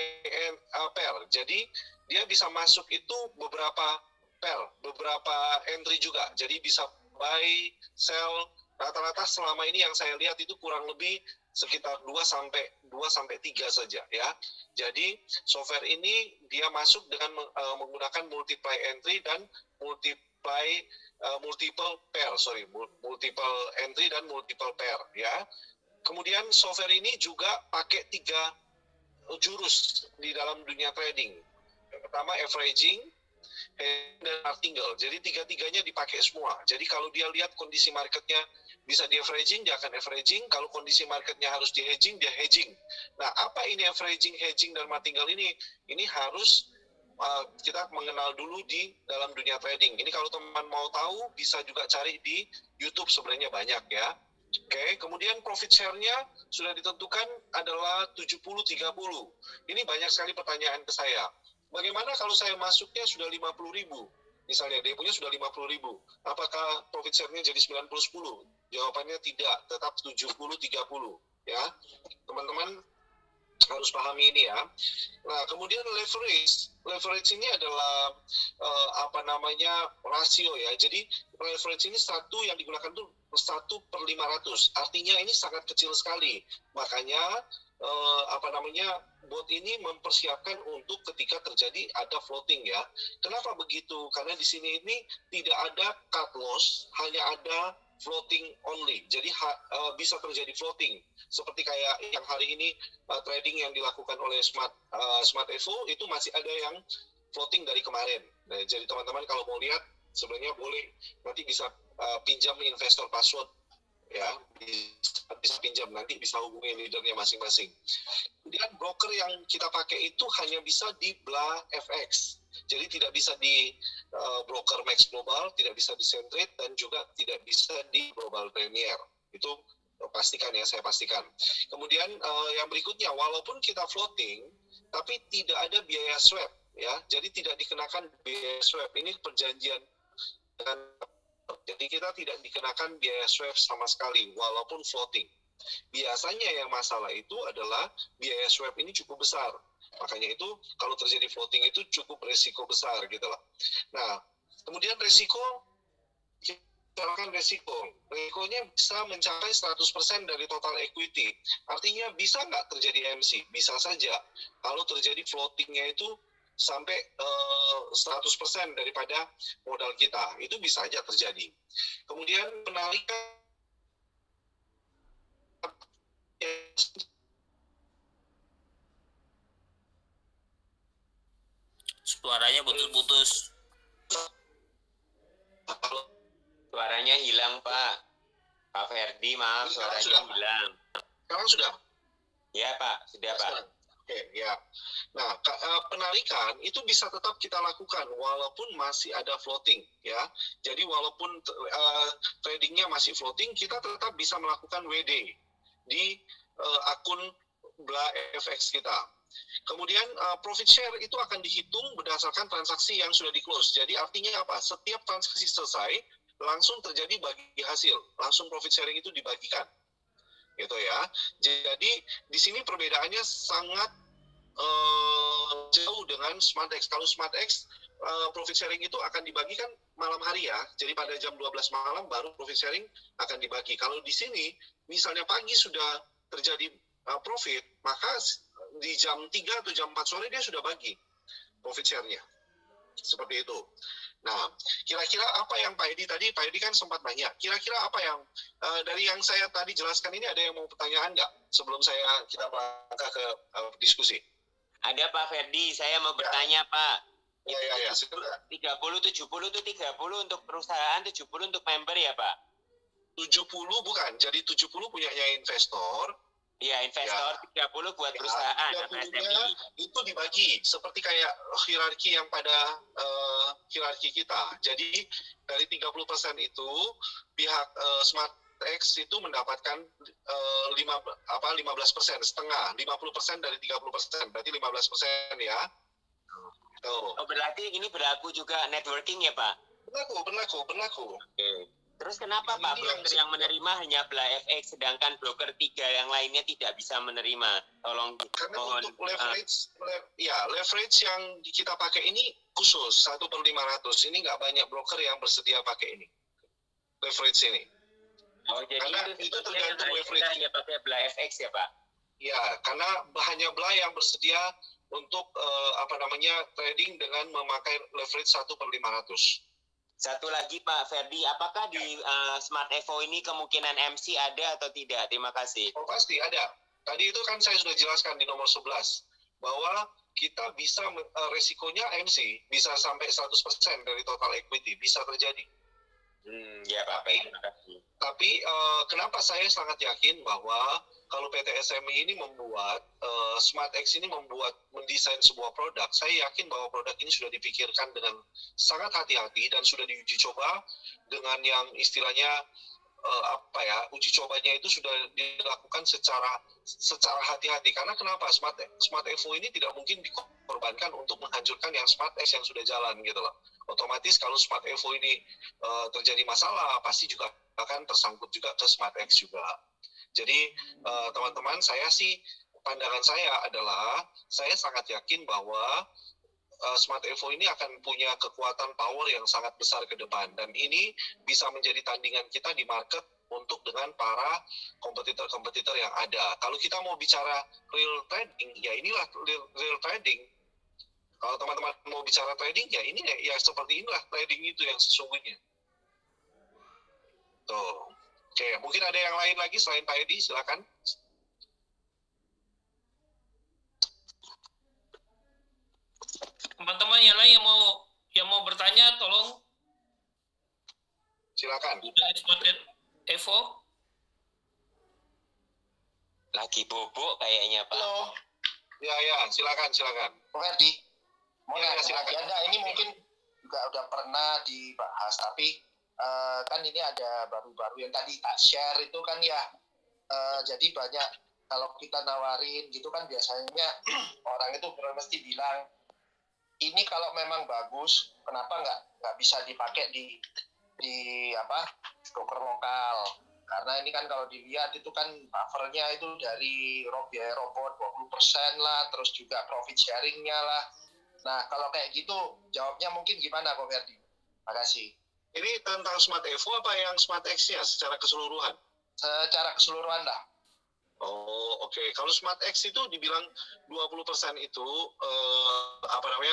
pair. Jadi dia bisa masuk itu beberapa pair, beberapa entry juga. Jadi bisa buy, sell, rata-rata selama ini yang saya lihat itu kurang lebih sekitar 2 sampai 3 saja ya. Jadi software ini dia masuk dengan menggunakan multiply entry dan multiple entry dan multiple pair ya. Kemudian software ini juga pakai 3 jurus di dalam dunia trading. Yang pertama averaging dan martingale. Jadi tiga-tiganya dipakai semua. Jadi kalau dia lihat kondisi marketnya bisa di averaging, dia akan averaging. Kalau kondisi marketnya harus di hedging, dia hedging. Nah, apa ini averaging, hedging, dan martingale ini? Ini harus kita mengenal dulu di dalam dunia trading. Ini kalau teman mau tahu, bisa juga cari di YouTube, sebenarnya banyak ya. Oke, kemudian profit share-nya sudah ditentukan adalah 70-30. Ini banyak sekali pertanyaan ke saya. Bagaimana kalau saya masuknya sudah 50.000? Misalnya deponya sudah 50.000. Apakah profit share-nya jadi 90-10? Jawabannya tidak, tetap 70-30 ya. Teman-teman harus pahami ini ya. Nah, kemudian leverage ini adalah rasio ya. Jadi leverage ini satu yang digunakan itu 1/500. Artinya ini sangat kecil sekali. Makanya bot ini mempersiapkan untuk ketika terjadi ada floating ya. Kenapa begitu? Karena di sini ini tidak ada cut loss, hanya ada floating only. Jadi bisa terjadi floating. Seperti kayak yang hari ini trading yang dilakukan oleh Smart Evo itu masih ada yang floating dari kemarin. Nah, jadi teman-teman kalau mau lihat sebenarnya boleh nanti bisa pinjam investor password ya, bisa pinjam, nanti bisa hubungi leadernya masing-masing. Kemudian broker yang kita pakai itu hanya bisa di BLA FX, jadi tidak bisa di broker Max Global, tidak bisa di Centrate, dan juga tidak bisa di Global Premier. Itu pastikan ya, saya pastikan. Kemudian yang berikutnya, walaupun kita floating, tapi tidak ada biaya swap ya. Jadi tidak dikenakan biaya swap. Ini perjanjian dengan, jadi kita tidak dikenakan biaya swap sama sekali walaupun floating. Biasanya yang masalah itu adalah biaya swap ini cukup besar. Makanya itu kalau terjadi floating itu cukup resiko besar gitu loh. Nah, kemudian resikonya bisa mencapai 100% dari total equity. Artinya bisa nggak terjadi MC? Bisa saja. Kalau terjadi floatingnya itu sampai 100% daripada modal kita. Itu bisa saja terjadi. Kemudian penarikan Suaranya putus-putus. Suaranya hilang, Pak. Pak Ferdi, maaf, suaranya hilang. Sekarang sudah? Ya, Pak. Sudah, Pak. Oke, ya. Nah, penarikan itu bisa tetap kita lakukan walaupun masih ada floating, ya. Jadi walaupun tradingnya masih floating, kita tetap bisa melakukan WD di akun BlaFX kita. Kemudian profit share itu akan dihitung berdasarkan transaksi yang sudah di-close. Jadi artinya apa? Setiap transaksi selesai, langsung terjadi bagi hasil. Langsung profit sharing itu dibagikan. Gitu ya. Jadi di sini perbedaannya sangat jauh dengan SmartX. Kalau SmartX, profit sharing itu akan dibagikan malam hari ya. Jadi pada jam 12 malam baru profit sharing akan dibagi. Kalau di sini, misalnya pagi sudah terjadi profit, maka di jam 3 atau jam 4 sore dia sudah bagi profit share-nya. Seperti itu. Nah, kira-kira apa yang Pak Edi kan sempat nanya, kira-kira apa yang, dari yang saya tadi jelaskan ini ada yang mau pertanyaan nggak? Sebelum kita melangkah ke diskusi. Ada Pak Ferdi, saya mau bertanya Pak. Ya. 30, 70 itu 30 untuk perusahaan, 70 untuk member ya Pak? 70 bukan, jadi 70 punyanya investor. Iya, investor, ya. 30 buat perusahaan. 30-nya itu dibagi seperti kayak hierarki yang pada hierarki kita. Jadi dari 30% itu pihak SmartX itu mendapatkan 15%, setengah, 50% dari 30%, berarti 15% ya. Oh, berarti ini berlaku juga networking ya Pak? Berlaku. Oke. Terus kenapa Pak broker yang menerima hanya BlaFX sedangkan broker 3 yang lainnya tidak bisa menerima? Tolong karena mohon. Untuk leverage yang kita pakai ini khusus 1/500. Ini nggak banyak broker yang bersedia pakai ini. Leverage ini. Oh, jadi karena itu tergantung leverage. Hanya pakai BlaFX ya Pak? Ya, karena hanya Bla yang bersedia untuk trading dengan memakai leverage 1/500. Satu lagi Pak Ferdi, apakah di Smart Evo ini kemungkinan MC ada atau tidak? Terima kasih. Oh pasti ada. Tadi itu kan saya sudah jelaskan di nomor 11 bahwa kita bisa resikonya MC bisa sampai 100% dari total equity, bisa terjadi. Ya Pak, terima kasih. Tapi kenapa saya sangat yakin bahwa kalau PT SMI ini membuat SmartX ini mendesain sebuah produk, saya yakin bahwa produk ini sudah dipikirkan dengan sangat hati-hati dan sudah diuji coba dengan yang istilahnya uji cobanya itu sudah dilakukan secara hati-hati. Karena kenapa? Smart Evo ini tidak mungkin dikorbankan untuk menghancurkan yang SmartX yang sudah jalan gitu loh. Otomatis kalau Smart Evo ini terjadi masalah, pasti juga akan tersangkut juga ke SmartX juga. Jadi teman-teman, pandangan saya adalah saya sangat yakin bahwa Smart Evo ini akan punya kekuatan power yang sangat besar ke depan, dan ini bisa menjadi tandingan kita di market untuk dengan para kompetitor-kompetitor yang ada. Kalau kita mau bicara real trading, ya inilah real trading. Kalau teman-teman mau bicara trading, ya ini ya seperti inilah trading itu yang sesungguhnya. Tuh. Oke, mungkin ada yang lain lagi selain Pak Edi, silakan. Teman-teman yang lain yang mau bertanya, tolong. Silakan. Evo. Lagi bobok kayaknya Pak. Halo. Ya, silakan. Pak Ferdi. Ya, silakan. Agenda ini mungkin juga udah pernah dibahas, tapi kan ini ada baru-baru yang tadi tak share itu kan ya, jadi banyak kalau kita nawarin gitu kan biasanya orang itu mesti bilang ini kalau memang bagus, kenapa nggak bisa dipakai di broker lokal? Karena ini kan kalau dilihat itu kan buffernya itu dari biaya robot 20% lah, terus juga profit sharingnya lah. Nah kalau kayak gitu jawabnya mungkin gimana Ko Ferdi? Makasih. Ini tentang Smart Evo apa yang Smart X-nya secara keseluruhan? Secara keseluruhan lah. Oh, oke. Kalau Smart X itu dibilang 20% itu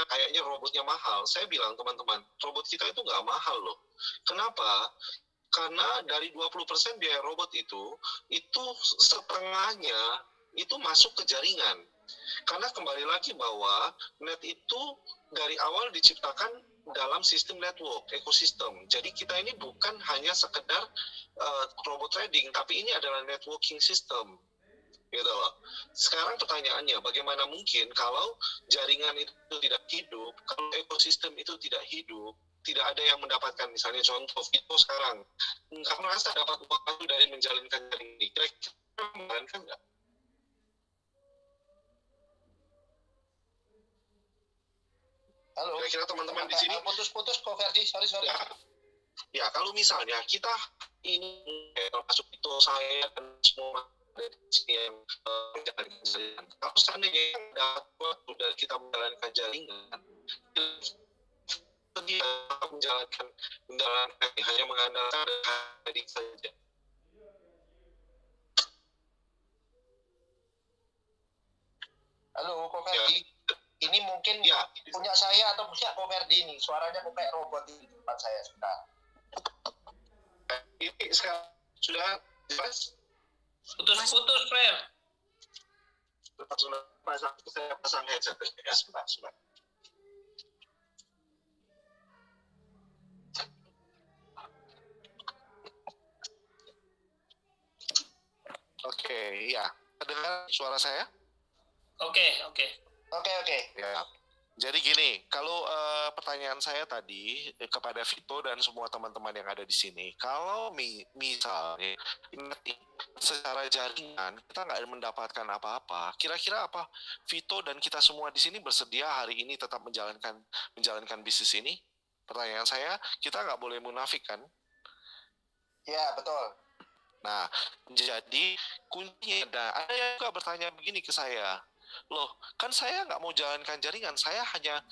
kayaknya robotnya mahal. Saya bilang teman-teman, robot kita itu nggak mahal loh. Kenapa? Karena dari 20% biaya robot itu setengahnya itu masuk ke jaringan. Karena kembali lagi bahwa net itu dari awal diciptakan dalam sistem network, ekosistem. Jadi kita ini bukan hanya sekedar robot trading, tapi ini adalah networking system. Gitu loh. Sekarang pertanyaannya, bagaimana mungkin kalau jaringan itu tidak hidup, kalau ekosistem itu tidak hidup, tidak ada yang mendapatkan, misalnya contoh Vito sekarang, nggak merasa dapat uang dari menjalankan jaringan ini. Kira-kira menjalankan nggak? Halo. Kira-kira teman-teman di sini putus-putus Ko Ferdi, sorry. Ya, kalau misalnya kita ini termasuk itu saya dan semua yang menjalankan jaringan. Kalau seandainya dapat waktu dari kita menjalankan jaringan, dia menjalankan hanya mengandalkan trading saja. Halo Ko Ferdi, ini mungkin punya saya atau punya Ko Ferdi nih, suaranya kok kayak robot di depan saya sebentar. Ini sekarang sudah jelas? Putus-putus, Fer. Saya pasang headset ya, sebentar. Oke, ya. Dengar suara saya? Oke. Ya. Jadi gini, kalau pertanyaan saya tadi kepada Vito dan semua teman-teman yang ada di sini, kalau misalnya secara jaringan kita nggak mendapatkan apa-apa, kira-kira apa Vito dan kita semua di sini bersedia hari ini tetap menjalankan bisnis ini? Pertanyaan saya, kita nggak boleh munafik kan? Ya, betul. Nah, jadi kuncinya ada yang juga bertanya begini ke saya. Loh, kan saya nggak mau jalankan jaringan, saya hanya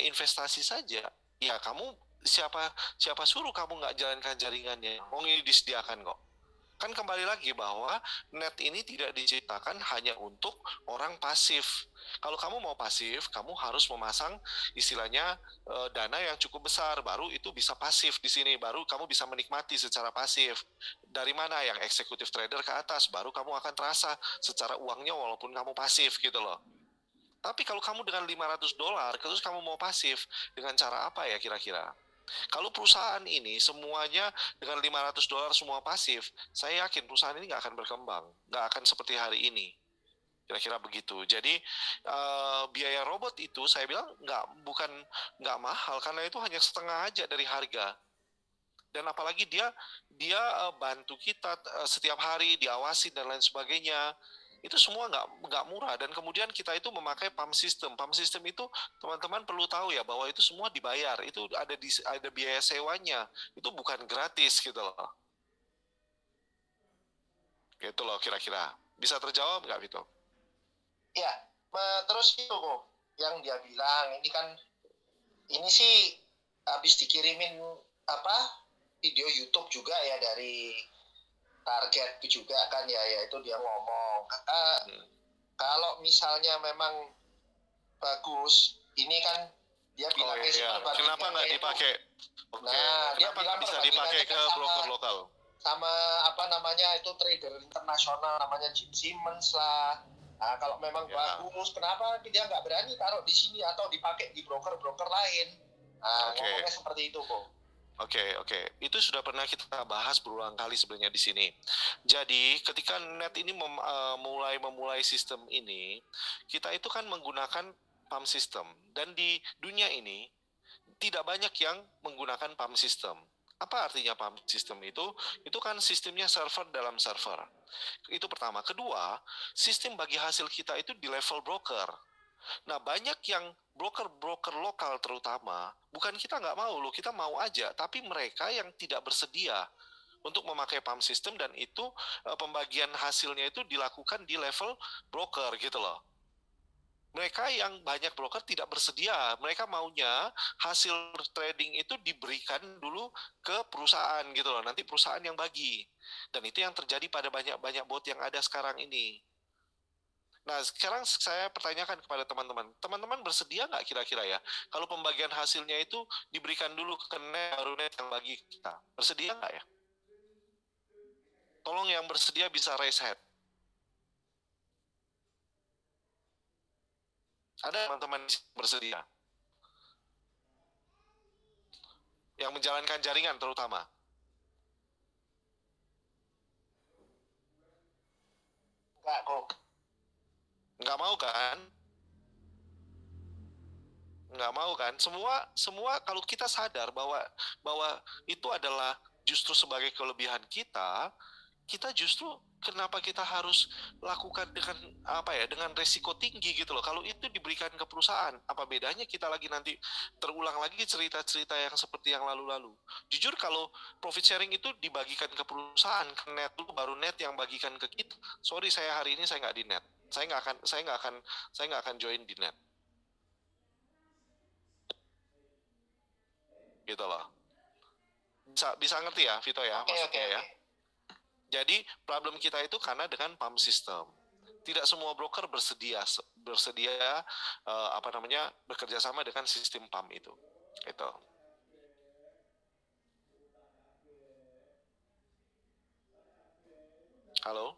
investasi saja. Ya, kamu siapa suruh kamu nggak jalankan jaringannya? Ini disediakan kok. Kan kembali lagi bahwa net ini tidak diciptakan hanya untuk orang pasif. Kalau kamu mau pasif, kamu harus memasang istilahnya dana yang cukup besar, baru itu bisa pasif di sini, baru kamu bisa menikmati secara pasif. Dari mana yang eksekutif trader ke atas, baru kamu akan terasa secara uangnya walaupun kamu pasif gitu loh. Tapi kalau kamu dengan $500, terus kamu mau pasif, dengan cara apa ya kira-kira? Kalau perusahaan ini semuanya dengan $500 semua pasif, saya yakin perusahaan ini nggak akan berkembang, nggak akan seperti hari ini. Kira-kira begitu. Jadi biaya robot itu saya bilang bukan nggak mahal, karena itu hanya setengah aja dari harga. Dan apalagi dia bantu kita setiap hari, diawasi dan lain sebagainya. Itu semua nggak murah, dan kemudian kita itu memakai pump system itu teman-teman perlu tahu ya bahwa itu semua dibayar, itu ada biaya sewanya, itu bukan gratis gitu loh. Gitu loh kira-kira. Bisa terjawab nggak Vito? Ya, terus itu kok yang dia bilang ini sih habis dikirimin video YouTube juga ya dari target juga kan ya itu dia ngomong kalau misalnya memang bagus ini kan dia bilang kenapa nggak dipakai? Nah, dia bilang bisa dipakai ke broker lokal sama itu trader internasional namanya Jim Simmons lah. Nah, kalau memang bagus, kenapa dia nggak berani taruh di sini atau dipakai di broker-broker lain? Nah, ngomongnya seperti itu kok. Oke. Itu sudah pernah kita bahas berulang kali sebenarnya di sini. Jadi, ketika net ini memulai sistem ini, kita itu kan menggunakan pump system. Dan di dunia ini, tidak banyak yang menggunakan pump system. Apa artinya pump system itu? Itu kan sistemnya server dalam server. Itu pertama. Kedua, sistem bagi hasil kita itu di level broker. Nah, banyak yang broker-broker lokal terutama, bukan kita nggak mau loh, kita mau aja, tapi mereka yang tidak bersedia untuk memakai pump system, dan itu pembagian hasilnya itu dilakukan di level broker gitu loh. Mereka yang banyak broker tidak bersedia, mereka maunya hasil trading itu diberikan dulu ke perusahaan gitu loh, nanti perusahaan yang bagi. Dan itu yang terjadi pada banyak bot yang ada sekarang ini. Nah, sekarang saya pertanyakan kepada teman-teman. Teman-teman bersedia nggak kira-kira ya? Kalau pembagian hasilnya itu diberikan dulu ke net, baru net yang bagi kita. Bersedia nggak ya? Tolong yang bersedia bisa raise hand. Ada teman-teman bersedia? Yang menjalankan jaringan terutama. Enggak kok. Nggak mau kan? Nggak mau kan? Semua kalau kita sadar bahwa itu adalah justru sebagai kelebihan kita justru kenapa kita harus lakukan dengan dengan resiko tinggi gitu loh. Kalau itu diberikan ke perusahaan, apa bedanya kita lagi nanti terulang lagi cerita-cerita yang seperti yang lalu-lalu. Jujur kalau profit sharing itu dibagikan ke perusahaan, ke net dulu baru net yang bagikan ke kita. Sorry, saya hari ini saya nggak di net. Saya nggak akan join di net. Gitu loh. Bisa ngerti ya, Vito ya, maksudnya ya. Jadi problem kita itu karena dengan pump system. Tidak semua broker bersedia bekerja sama dengan sistem pump itu. Gitu. Halo?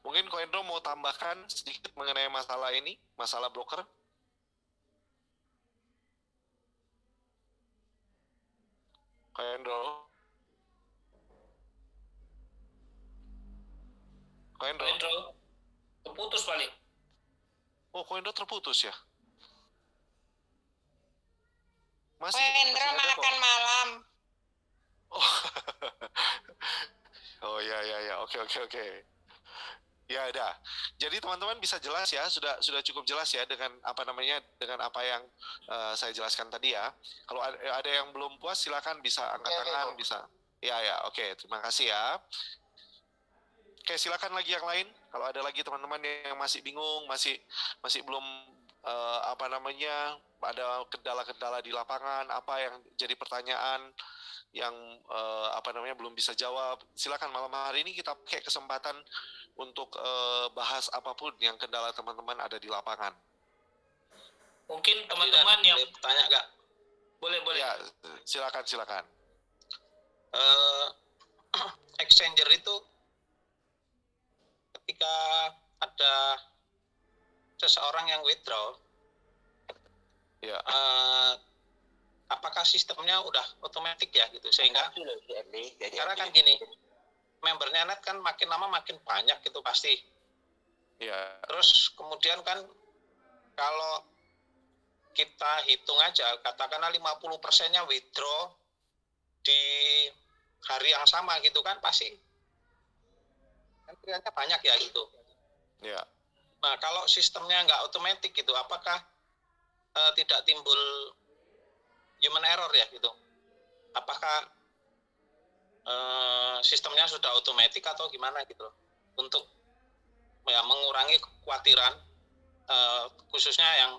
Mungkin Koendro mau tambahkan sedikit mengenai masalah ini, masalah broker? Koendro? Koendro terputus paling. Oh, Koendro terputus ya? Koendro makan malam. Oh ya. Oke. Ya udah. Jadi teman-teman bisa jelas ya, sudah cukup jelas ya dengan apa yang saya jelaskan tadi ya. Kalau ada yang belum puas silakan bisa angkat tangan, bisa. Ya, oke, terima kasih ya. Oke, silakan lagi yang lain. Kalau ada lagi teman-teman yang masih bingung, masih belum ada kendala-kendala di lapangan, apa yang jadi pertanyaan yang belum bisa jawab, silakan malam hari ini kita pakai kesempatan untuk bahas apapun yang kendala teman-teman ada di lapangan. Mungkin teman-teman yang bertanya nggak? Boleh. Ya, silakan. Exchanger itu ketika ada seseorang yang withdraw, ya. Apakah sistemnya udah otomatis ya gitu, sehingga karena kan gini, membernya net kan makin lama makin banyak gitu pasti. Ya. Terus kemudian kan kalau kita hitung aja, katakanlah 50%-nya withdraw di hari yang sama gitu kan, pasti kan ternyata banyak ya gitu. Ya. Nah, kalau sistemnya nggak otomatis gitu, apakah tidak timbul human error ya gitu? Apakah sistemnya sudah otomatis atau gimana gitu untuk ya mengurangi kekhawatiran khususnya yang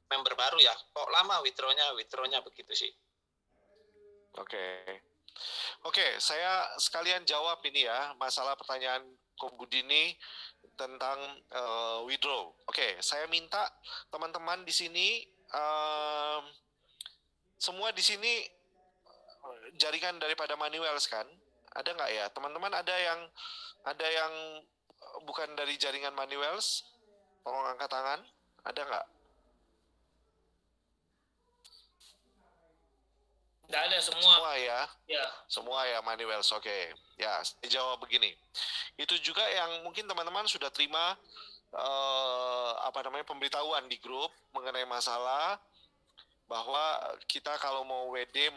member baru ya, kok lama withdrawnya begitu sih. Oke, saya sekalian jawab ini ya, masalah pertanyaan Kobudi ini tentang withdraw. Oke, saya minta teman-teman di sini semua di sini jaringan daripada Moneywells kan? Ada nggak ya? Teman-teman ada yang bukan dari jaringan Moneywells? Tolong angkat tangan. Ada nggak? Nggak ada, semua ya? Ya. Semua ya Moneywells, oke. Ya, saya jawab begini. Itu juga yang mungkin teman-teman sudah terima pemberitahuan di grup mengenai masalah bahwa kita kalau mau WD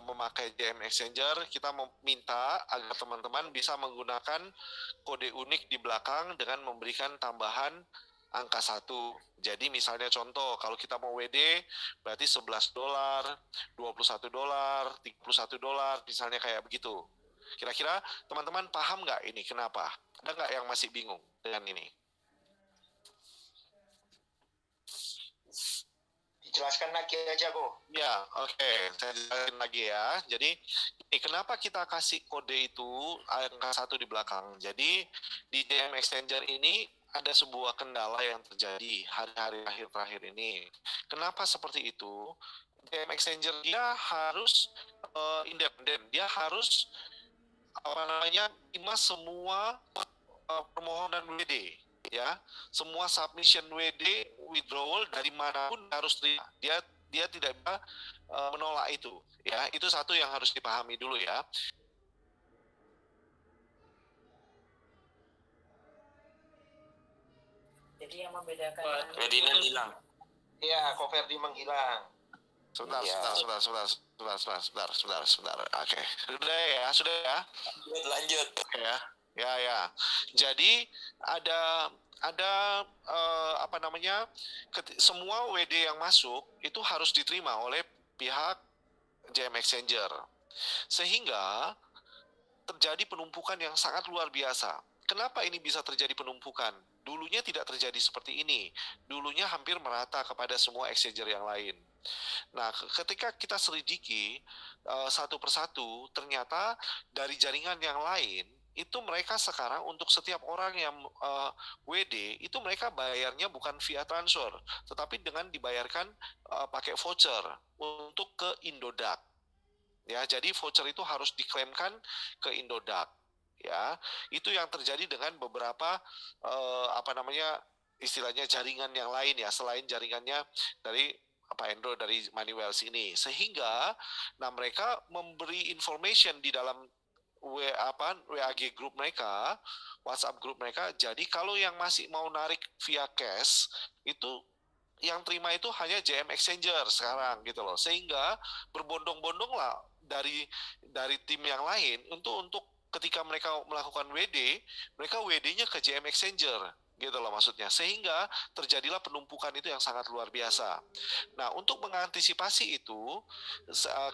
memakai JM Exchanger, kita meminta agar teman-teman bisa menggunakan kode unik di belakang dengan memberikan tambahan angka 1. Jadi misalnya contoh, kalau kita mau WD berarti $11, $21, $31, misalnya kayak begitu. Kira-kira teman-teman paham nggak ini kenapa? Ada nggak yang masih bingung dengan ini? Jelaskan lagi aja, Ko. Ya, oke. Saya jelaskan lagi ya. Jadi, kenapa kita kasih kode itu angka 1 di belakang? Jadi, di JM Exchanger ini ada sebuah kendala yang terjadi hari-hari terakhir ini. Kenapa seperti itu? JM Exchanger dia harus independen. Dia harus terima semua permohonan WD. Ya, semua submission WD withdrawal dari manapun harus terima. Dia tidak bisa menolak itu. Ya, itu satu yang harus dipahami dulu ya. Jadi yang membedakan Ferdinand hilang. Iya, Ko Ferdi menghilang. Sebentar. Oke. Sudah ya. Lanjut. Oke ya. Ya. Jadi ada semua WD yang masuk itu harus diterima oleh pihak JM Exchanger. Sehingga terjadi penumpukan yang sangat luar biasa. Kenapa ini bisa terjadi penumpukan? Dulunya tidak terjadi seperti ini. Dulunya hampir merata kepada semua exchanger yang lain. Nah, ketika kita selidiki satu persatu, ternyata dari jaringan yang lain, itu mereka sekarang untuk setiap orang yang WD, itu mereka bayarnya bukan via transfer, tetapi dengan dibayarkan pakai voucher untuk ke Indodax. Ya, jadi voucher itu harus diklaimkan ke Indodax. Ya, itu yang terjadi dengan beberapa istilahnya jaringan yang lain ya, selain jaringannya dari Endro dari Moneywells ini. Sehingga mereka memberi information di dalam WAG group mereka, WhatsApp group mereka. Jadi kalau yang masih mau narik via cash itu yang terima itu hanya JM Exchanger sekarang gitu loh. Sehingga berbondong-bondong lah dari tim yang lain untuk ketika mereka melakukan WD, mereka WD-nya ke JM Exchanger, gitu loh maksudnya. Sehingga terjadilah penumpukan itu yang sangat luar biasa. Nah, untuk mengantisipasi itu,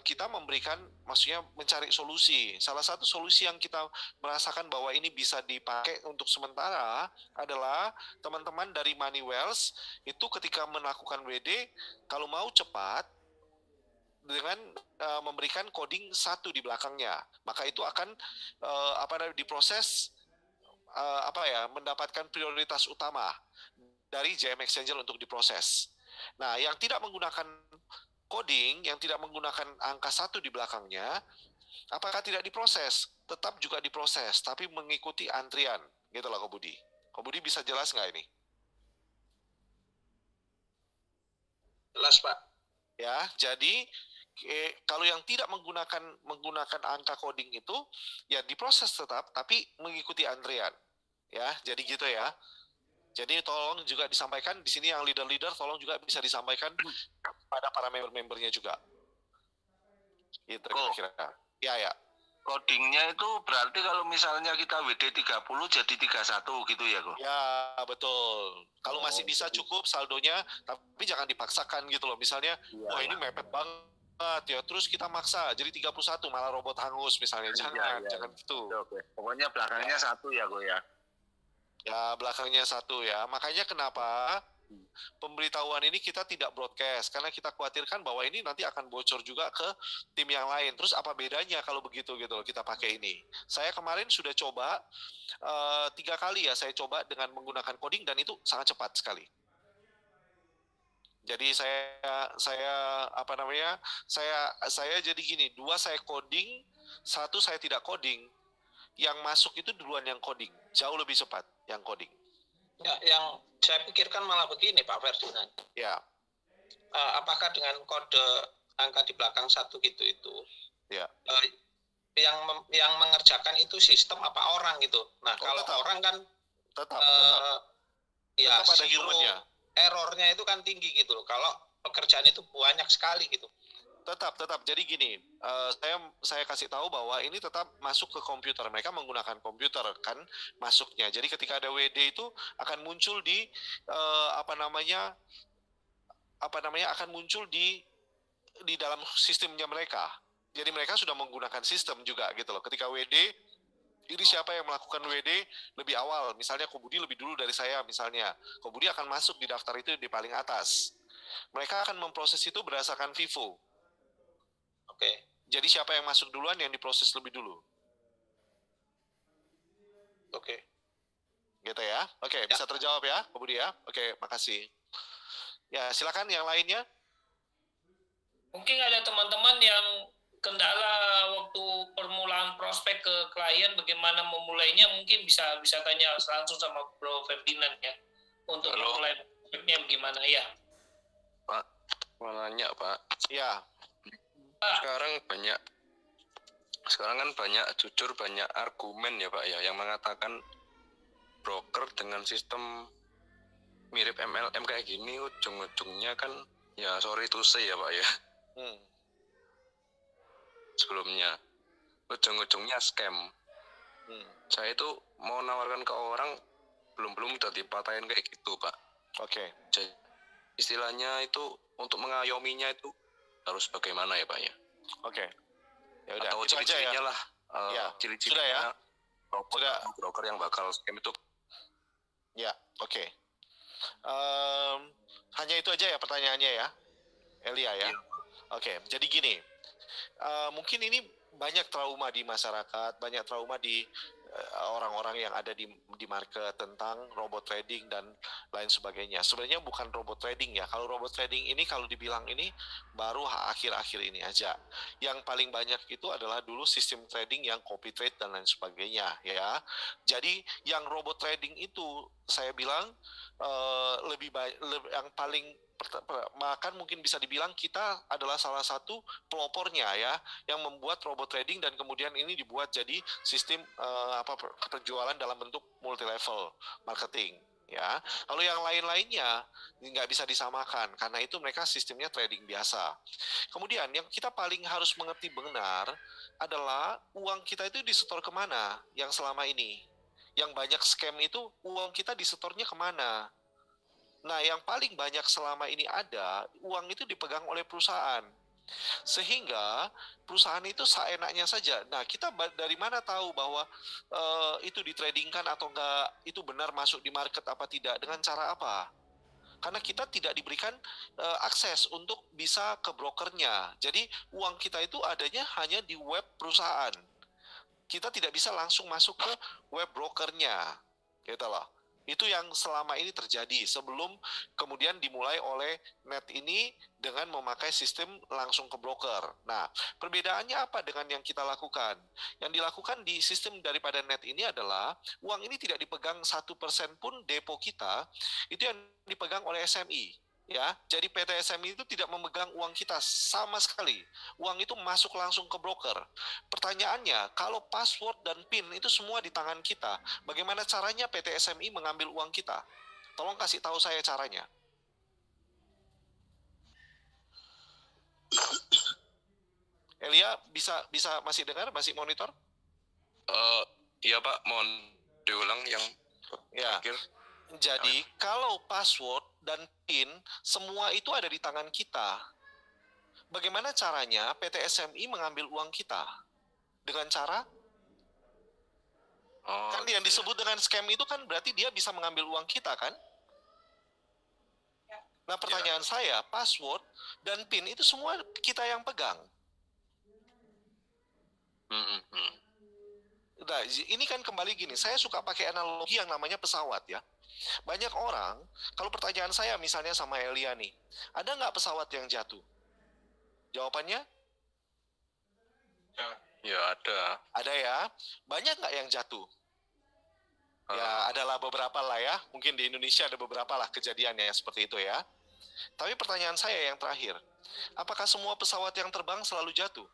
kita maksudnya mencari solusi. Salah satu solusi yang kita merasakan bahwa ini bisa dipakai untuk sementara adalah teman-teman dari Moneywells itu ketika melakukan WD, kalau mau cepat, dengan memberikan coding 1 di belakangnya, maka itu akan diproses mendapatkan prioritas utama dari JM Exchanger untuk diproses. Nah, yang tidak menggunakan coding, yang tidak menggunakan angka 1 di belakangnya, apakah tidak diproses? Tetap juga diproses, tapi mengikuti antrian, gitu loh Ko Budi. Ko Budi bisa jelas nggak ini? Jelas, Pak. Ya, jadi kalau yang tidak menggunakan angka coding itu ya diproses tetap tapi mengikuti antrian ya, jadi gitu ya. Jadi tolong juga disampaikan di sini yang leader tolong juga bisa disampaikan pada para member-membernya juga gitu kira-kira. Ya Codingnya itu berarti kalau misalnya kita WD 30 jadi 31 gitu ya kok? Ya betul. Kalau masih bisa cukup saldonya, tapi jangan dipaksakan gitu loh. Misalnya, wah ini mepet banget ya, terus kita maksa jadi 31 malah robot hangus misalnya. Jangan gitu. Oke. Pokoknya belakangnya 1 ya kok ya? Ya belakangnya 1 ya. Makanya kenapa pemberitahuan ini kita tidak broadcast, karena kita khawatirkan bahwa ini nanti akan bocor juga ke tim yang lain. Terus apa bedanya kalau begitu gitu loh kita pakai ini. Saya kemarin sudah coba 3 kali ya, saya coba dengan menggunakan coding dan itu sangat cepat sekali. Jadi saya jadi gini, 2 saya coding, 1 saya tidak coding. Yang masuk itu duluan yang coding, jauh lebih cepat yang coding. Ya, yang saya pikirkan malah begini Pak Ferdinand. Ya. Apakah dengan kode angka di belakang 1 gitu itu? Ya. Yang mengerjakan itu sistem apa orang gitu? Nah, kalau tetap. orang kan tetap ya ada humannya. errornya itu kan tinggi gitu loh. Kalau pekerjaan itu banyak sekali gitu. Tetap. Jadi gini, saya kasih tahu bahwa ini tetap masuk ke komputer. Mereka menggunakan komputer kan masuknya. Jadi ketika ada WD itu akan muncul di akan muncul di dalam sistemnya mereka. Jadi mereka sudah menggunakan sistem juga gitu loh. Ketika WD, ini siapa yang melakukan WD lebih awal. Misalnya Kobudi lebih dulu dari saya misalnya. Kobudi akan masuk di daftar itu di paling atas. Mereka akan memproses itu berdasarkan FIFO. Oke. Jadi siapa yang masuk duluan yang diproses lebih dulu. Oke. Gitu ya. Oke, bisa terjawab ya, Pak Budi ya. Oke, makasih. Ya, silakan yang lainnya. Mungkin ada teman-teman yang kendala waktu permulaan prospek ke klien, bagaimana memulainya, mungkin bisa tanya langsung sama Bro Ferdinand ya. Untuk memulai prospeknya bagaimana ya. Pak, mau nanya Pak. Ya. Sekarang kan jujur banyak argumen ya Pak ya yang mengatakan broker dengan sistem mirip MLM kayak gini ujung-ujungnya kan ya sorry to say ya Pak ya. Sebelumnya ujung-ujungnya scam. Saya itu mau nawarkan ke orang belum udah dipatahin kayak gitu Pak. Oke. Jadi, istilahnya itu untuk mengayominya itu harus bagaimana ya Pak ya? Oke. Ya udah. Atau Itu aja ya. lah. Ciri-cirinya sudah ya. broker yang bakal scam itu. Ya, oke. Hanya itu aja ya pertanyaannya ya, Elia ya. Oke. Jadi gini, mungkin ini banyak trauma di masyarakat, banyak trauma di orang-orang yang ada di market tentang robot trading dan lain sebagainya. Sebenarnya bukan robot trading ya. Kalau robot trading ini kalau dibilang ini baru akhir-akhir ini aja. Yang paling banyak itu adalah dulu sistem trading yang copy trade dan lain sebagainya ya. Jadi yang robot trading itu saya bilang yang paling bahkan mungkin bisa dibilang kita adalah salah satu pelopornya ya yang membuat robot trading dan kemudian ini dibuat jadi sistem penjualan dalam bentuk multi level marketing ya. Lalu yang lain-lainnya nggak bisa disamakan karena itu mereka sistemnya trading biasa. Kemudian yang kita paling harus mengerti benar adalah uang kita itu disetor kemana yang selama ini. Yang banyak scam itu uang kita disetornya kemana. Nah, yang paling banyak selama ini ada, uang itu dipegang oleh perusahaan. Sehingga perusahaan itu seenaknya saja. Nah, kita dari mana tahu bahwa itu ditradingkan atau enggak, itu benar masuk di market apa tidak, dengan cara apa? Karena kita tidak diberikan akses untuk bisa ke brokernya. Jadi, uang kita itu adanya hanya di web perusahaan. Kita tidak bisa langsung masuk ke web brokernya. Gitu loh. Itu yang selama ini terjadi sebelum kemudian dimulai oleh net ini dengan memakai sistem langsung ke broker. Nah, perbedaannya apa dengan yang kita lakukan? Yang dilakukan di sistem daripada net ini adalah uang ini tidak dipegang 1% pun depo kita, itu yang dipegang oleh SMI. Ya, jadi PT SMI itu tidak memegang uang kita sama sekali. Uang itu masuk langsung ke broker. Pertanyaannya, kalau password dan PIN itu semua di tangan kita, bagaimana caranya PT SMI mengambil uang kita? Tolong kasih tahu saya caranya. Elia, bisa masih dengar, masih monitor? Iya Pak, mohon diulang yang terakhir. Jadi kalau password dan PIN semua itu ada di tangan kita. Bagaimana caranya PT SMI mengambil uang kita? Dengan cara kan yang disebut dengan scam itu kan berarti dia bisa mengambil uang kita kan? Nah, pertanyaan saya, password dan PIN itu semua kita yang pegang. Nah, ini kan kembali gini, saya suka pakai analogi yang namanya pesawat ya. Banyak orang, kalau pertanyaan saya misalnya sama Elia nih, ada nggak pesawat yang jatuh? Jawabannya? Ya ada. Ada ya. Banyak nggak yang jatuh? Ya adalah beberapa lah ya. Mungkin di Indonesia ada beberapa lah kejadiannya seperti itu ya. Tapi pertanyaan saya yang terakhir, apakah semua pesawat yang terbang selalu jatuh?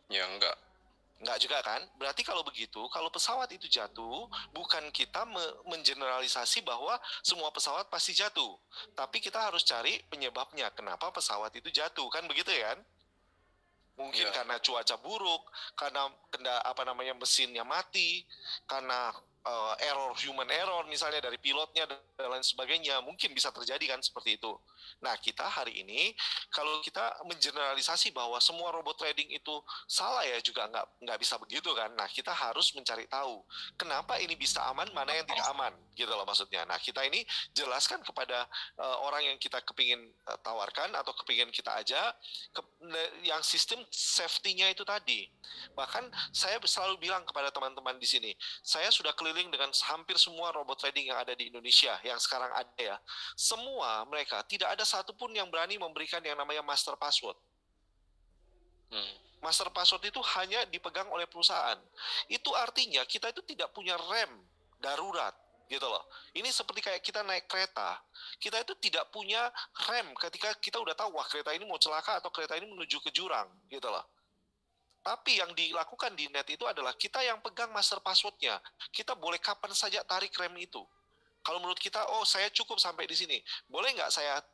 Ya enggak. Enggak juga kan? Berarti kalau begitu, kalau pesawat itu jatuh, bukan kita mengeneralisasi bahwa semua pesawat pasti jatuh. Tapi kita harus cari penyebabnya. Kenapa pesawat itu jatuh, kan begitu ya? Mungkin karena cuaca buruk, karena mesinnya mati, karena human error misalnya dari pilotnya dan lain sebagainya, mungkin bisa terjadi kan seperti itu. Nah, kita hari ini kalau kita mengeneralisasi bahwa semua robot trading itu salah ya juga nggak bisa begitu kan. Nah, kita harus mencari tahu kenapa ini bisa aman, mana yang tidak aman gitu loh maksudnya. Nah, kita ini jelaskan kepada orang yang kita kepingin tawarkan atau kepingin kita ajak yang sistem safety-nya itu tadi. Bahkan saya selalu bilang kepada teman-teman di sini, saya sudah keliling dengan hampir semua robot trading yang ada di Indonesia yang sekarang ada ya. Semua mereka tidak ada satupun yang berani memberikan yang namanya master password. Master password itu hanya dipegang oleh perusahaan. Itu artinya kita itu tidak punya rem darurat gitu loh. Ini seperti kayak kita naik kereta. Kita itu tidak punya rem ketika kita udah tahu wah kereta ini mau celaka atau kereta ini menuju ke jurang gitu loh. Tapi yang dilakukan di net itu adalah kita yang pegang master password-nya. Kita boleh kapan saja tarik rem itu. Kalau menurut kita, oh saya cukup sampai di sini. Boleh nggak saya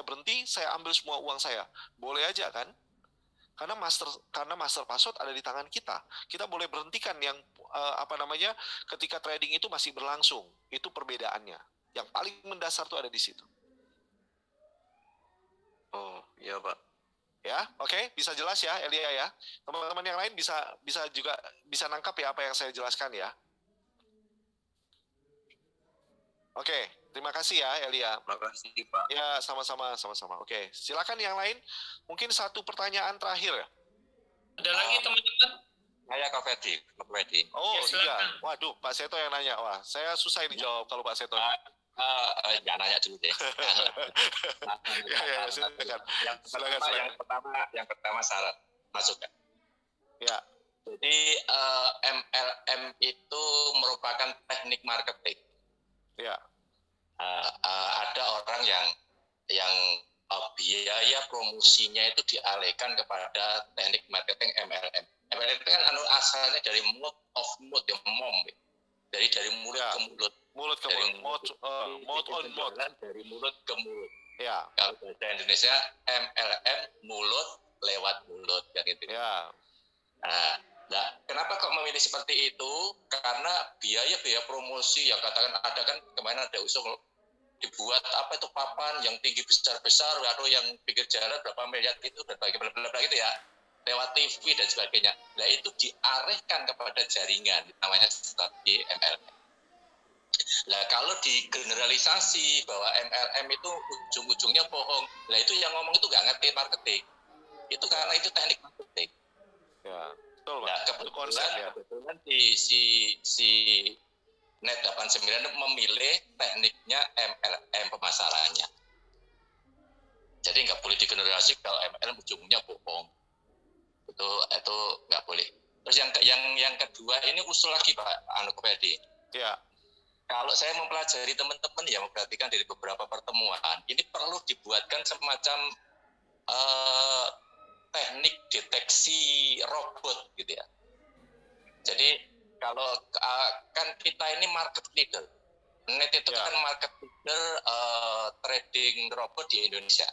berhenti, saya ambil semua uang saya? Boleh aja kan? Karena master password ada di tangan kita. Kita boleh berhentikan yang ketika trading itu masih berlangsung. Itu perbedaannya. Yang paling mendasar tuh ada di situ. Oh, iya Pak. Ya, oke, bisa jelas ya Elia ya. Teman-teman yang lain bisa juga bisa nangkap ya apa yang saya jelaskan ya. Oke, terima kasih ya Elia. Terima kasih Pak. Ya, sama-sama. Oke, silakan yang lain. Mungkin satu pertanyaan terakhir ya. Ada lagi teman-teman? Saya Kak Fedi. Oh Ya, iya, waduh Pak Seto yang nanya. Wah, saya susah ini jawab kalau Pak Seto. Jangan nanya dulu deh. Silakan. Yang pertama syarat masuk kan? Ya. Jadi MLM itu merupakan teknik marketing. Ya. Ada orang yang biaya promosinya itu dialihkan kepada teknik marketing MLM. MLM itu kan asalnya dari mode of mood, ya mom, dari mulut ke mulut. Mulut ke mulut, mode on mode. Dari mulut ke mulut. Ya. Kalau bahasa Indonesia MLM mulut lewat mulut kan itu. Ya. Nah, kenapa kok memilih seperti itu? Karena biaya promosi yang katakan ada kan kemarin ada usul dibuat apa itu papan yang tinggi besar atau yang pinggir jalan berapa miliar itu dan bagaimana gitu ya, lewat TV dan sebagainya. Nah itu diarahkan kepada jaringan namanya strategi MLM. Nah kalau digeneralisasi bahwa MLM itu ujung-ujungnya bohong, nah itu yang ngomong itu nggak ngerti marketing. Itu karena itu teknik marketing. Ya, betul Pak. Nah, kebetulan si Net 89 memilih tekniknya MLM pemasarannya. Jadi nggak boleh digeneralisasi kalau MLM ujungnya bohong. Itu nggak boleh. Terus yang kedua ini usul lagi Pak Fedi. Ya. Kalau saya mempelajari teman-teman ya memperhatikan dari beberapa pertemuan, ini perlu dibuatkan semacam teknik deteksi robot gitu ya. Jadi kalau kan kita ini market leader, Net itu kan market leader trading robot di Indonesia.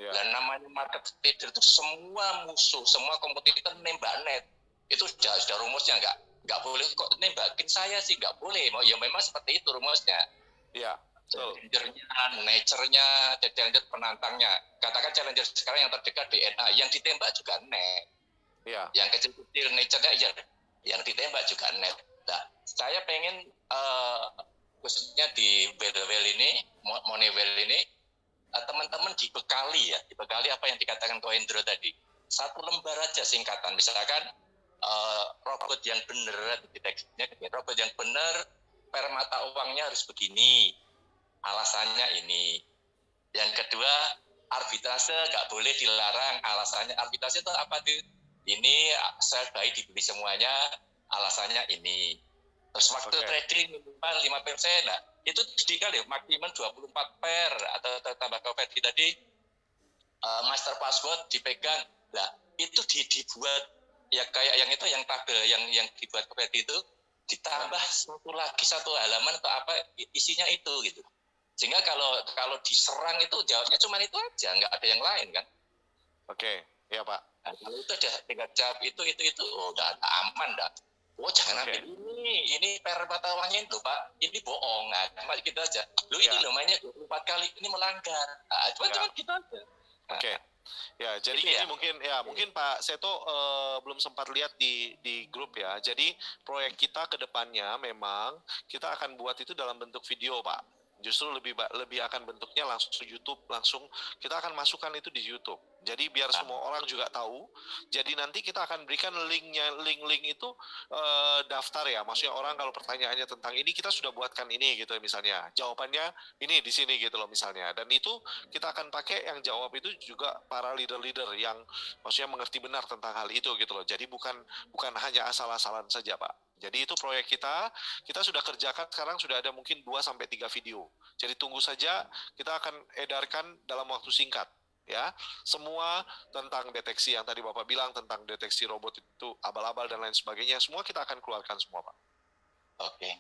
Dan namanya market leader itu semua musuh, semua kompetitor nembak Net. Itu sudah rumusnya nggak boleh kok nembakin saya sih nggak boleh. Ya memang seperti itu rumusnya. Iya. Challenger-nya, nature-nya, challenger penantangnya. Katakan challenger sekarang yang terdekat DNA, yang ditembak juga Net. Iya. Yang kecil-kecil nature-nya ya yang ditembak juga Net. Nah, saya pengen khususnya di Bedwell ini, Moneywell ini, teman-teman dibekali apa yang dikatakan Ko Hendro tadi. Satu lembar aja singkatan, misalkan robot yang benar, deteksinya robot yang benar, per mata uangnya harus begini, alasannya ini. Yang kedua, arbitrase nggak boleh dilarang, alasannya arbitrase itu apa tuh? Ini sell buy dibeli semuanya, alasannya ini. Terus waktu trading minimal 5%, nah itu dikali maksimum 24 per atau tambah ke tadi master password dipegang. Nah itu dibuat ya kayak yang itu yang tabel yang dibuat Kopedi itu ditambah satu halaman atau apa isinya itu gitu. Sehingga kalau diserang itu jawabnya cuma itu aja, nggak ada yang lain kan. Oke, ya Pak. Nah, kalau itu udah tinggal jawab itu udah aman dah. Oh jangan ambil ini per mata uangnya itu Pak, ini bohong. Nah, cuma gitu aja. Lu ini lo mainnya 24 kali, ini melanggar. Nah, cuma gitu aja. Oke. Ya, jadi ini mungkin Pak Seto belum sempat lihat di grup ya. Jadi proyek kita ke depannya memang kita akan buat itu dalam bentuk video, Pak. Justru lebih akan bentuknya langsung YouTube, langsung kita akan masukkan itu di YouTube. Jadi biar semua orang juga tahu. Jadi nanti kita akan berikan link itu daftar ya. Maksudnya orang kalau pertanyaannya tentang ini kita sudah buatkan ini gitu misalnya. Jawabannya ini di sini gitu loh misalnya. Dan itu kita akan pakai yang jawab itu juga para leader-leader yang maksudnya mengerti benar tentang hal itu gitu loh. Jadi bukan hanya asal-asalan saja, Pak. Jadi itu proyek kita sudah kerjakan sekarang sudah ada mungkin 2-3 video. Jadi tunggu saja, kita akan edarkan dalam waktu singkat. Ya, semua tentang deteksi yang tadi Bapak bilang tentang deteksi robot itu abal-abal dan lain sebagainya, semua kita akan keluarkan semua, Pak. Oke.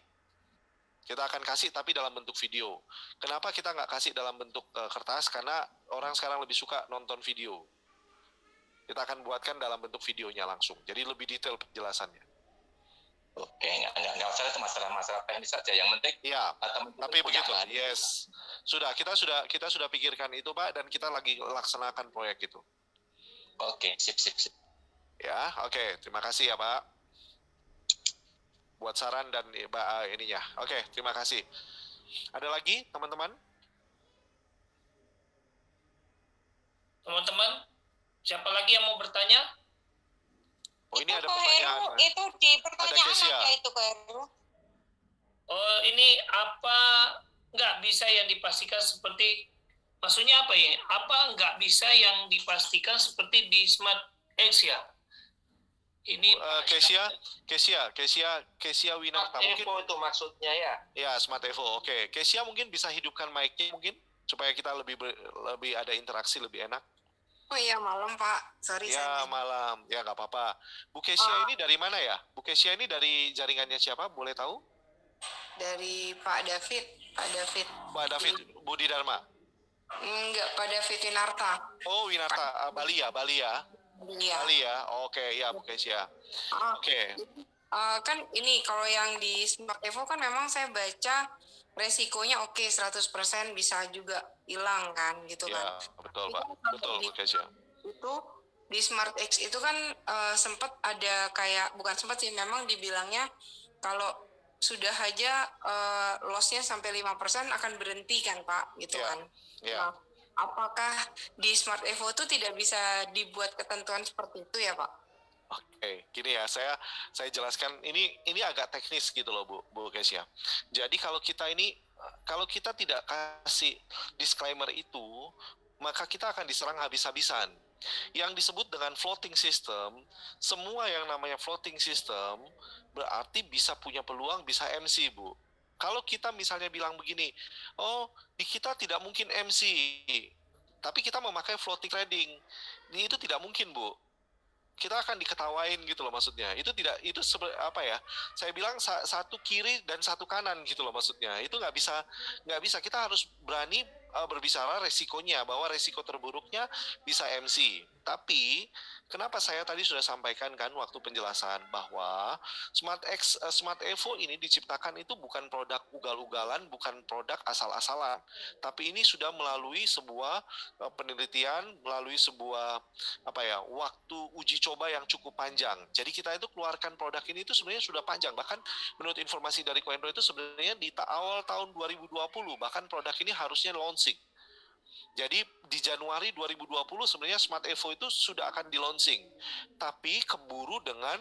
Kita akan kasih tapi dalam bentuk video. Kenapa kita nggak kasih dalam bentuk kertas? Karena orang sekarang lebih suka nonton video. Kita akan buatkan dalam bentuk videonya langsung. Jadi lebih detail penjelasannya. Oke, nggak masalah itu masalah teknis saja. Yang penting ya, tapi begitu. Yes, kita sudah pikirkan itu Pak, dan kita lagi laksanakan proyek itu. Oke, sip. Ya, oke, terima kasih ya Pak. Buat saran dan ininya. Oke, terima kasih. Ada lagi teman-teman? Teman-teman, siapa lagi yang mau bertanya? Oh, ini ada pertanyaan. Itu di pertanyaan apa itu Ko Heru? Oh, ini apa nggak bisa yang dipastikan seperti, maksudnya apa ya? Apa nggak bisa yang dipastikan seperti di Smart X ya? Ini Kesia Winata mungkin itu maksudnya ya? Ya, Smart Evo. Oke, Kesia mungkin bisa hidupkan mic-nya mungkin supaya kita lebih ada interaksi lebih enak. Oh iya malam Pak, sorry. Ya malam, ya nggak apa-apa. Bu Kesia ini dari mana ya? Bu Kesia ini dari jaringannya siapa? Boleh tahu? Dari Pak David. Pak David, Budi Dharma? Enggak, Pak David Winarta. Oh Winarta, Bali ya? Bali ya? Oke, ya Bu Kesia. Oke. Kan ini kalau yang di Smart Evo kan memang saya baca resikonya 100% bisa juga hilang kan gitu kan. Ya, betul Pak. Betul Bu Kesia. Itu di Smart X itu kan sempat ada kayak, bukan sempat sih, memang dibilangnya kalau sudah aja loss-nya sampai 5% akan berhenti kan Pak gitu kan. Nah, apakah di Smart Evo itu tidak bisa dibuat ketentuan seperti itu ya Pak? Oke, gini ya, saya jelaskan ini agak teknis gitu loh Bu Kesia. Jadi kalau kita tidak kasih disclaimer itu, maka kita akan diserang habis-habisan. Yang disebut dengan floating system, semua yang namanya floating system berarti bisa punya peluang, bisa MC Bu. Kalau kita misalnya bilang begini, oh di kita tidak mungkin MC, tapi kita memakai floating trading, itu tidak mungkin Bu. Kita akan diketawain gitu loh maksudnya. Itu apa ya? Saya bilang satu kiri dan satu kanan gitu loh maksudnya. Itu nggak bisa. Kita harus berani berbicara resikonya, bahwa resiko terburuknya bisa MC. Tapi kenapa saya tadi sudah sampaikan kan waktu penjelasan bahwa Smart Evo ini diciptakan itu bukan produk ugal-ugalan, bukan produk asal-asalan, tapi ini sudah melalui sebuah penelitian, melalui sebuah waktu uji coba yang cukup panjang. Jadi kita itu keluarkan produk ini itu sebenarnya sudah panjang, bahkan menurut informasi dari Koendro itu sebenarnya di awal tahun 2020 bahkan produk ini harusnya launching. Jadi di Januari 2020 sebenarnya Smart Evo itu sudah akan di launching, tapi keburu dengan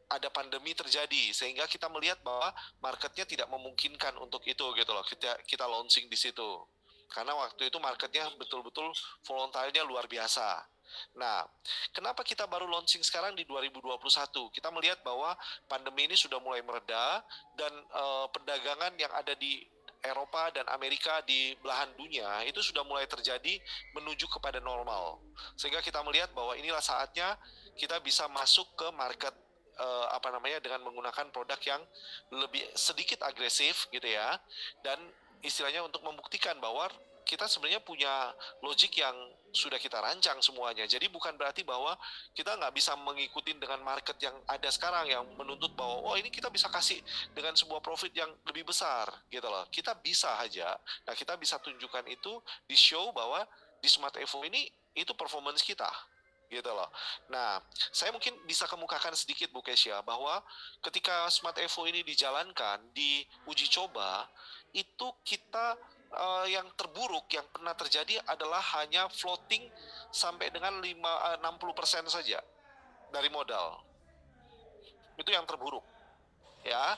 ada pandemi terjadi sehingga kita melihat bahwa marketnya tidak memungkinkan untuk itu gitu loh, kita launching di situ karena waktu itu marketnya betul-betul voluntarnya luar biasa. Nah, kenapa kita baru launching sekarang di 2021? Kita melihat bahwa pandemi ini sudah mulai mereda dan perdagangan yang ada di Eropa dan Amerika di belahan dunia itu sudah mulai terjadi menuju kepada normal. Sehingga kita melihat bahwa inilah saatnya kita bisa masuk ke market dengan menggunakan produk yang lebih sedikit agresif gitu ya, dan istilahnya untuk membuktikan bahwa kita sebenarnya punya logik yang sudah kita rancang semuanya. Jadi bukan berarti bahwa kita nggak bisa mengikuti dengan market yang ada sekarang yang menuntut bahwa ini kita bisa kasih dengan sebuah profit yang lebih besar gitu loh. Kita bisa aja. Nah, kita bisa tunjukkan itu di show bahwa di Smart Evo ini itu performance kita gitu loh. Nah, saya mungkin bisa kemukakan sedikit Bu Kesya bahwa ketika Smart Evo ini dijalankan di uji coba, itu kita yang terburuk yang pernah terjadi adalah hanya floating sampai dengan 60% saja dari modal. Itu yang terburuk. Ya.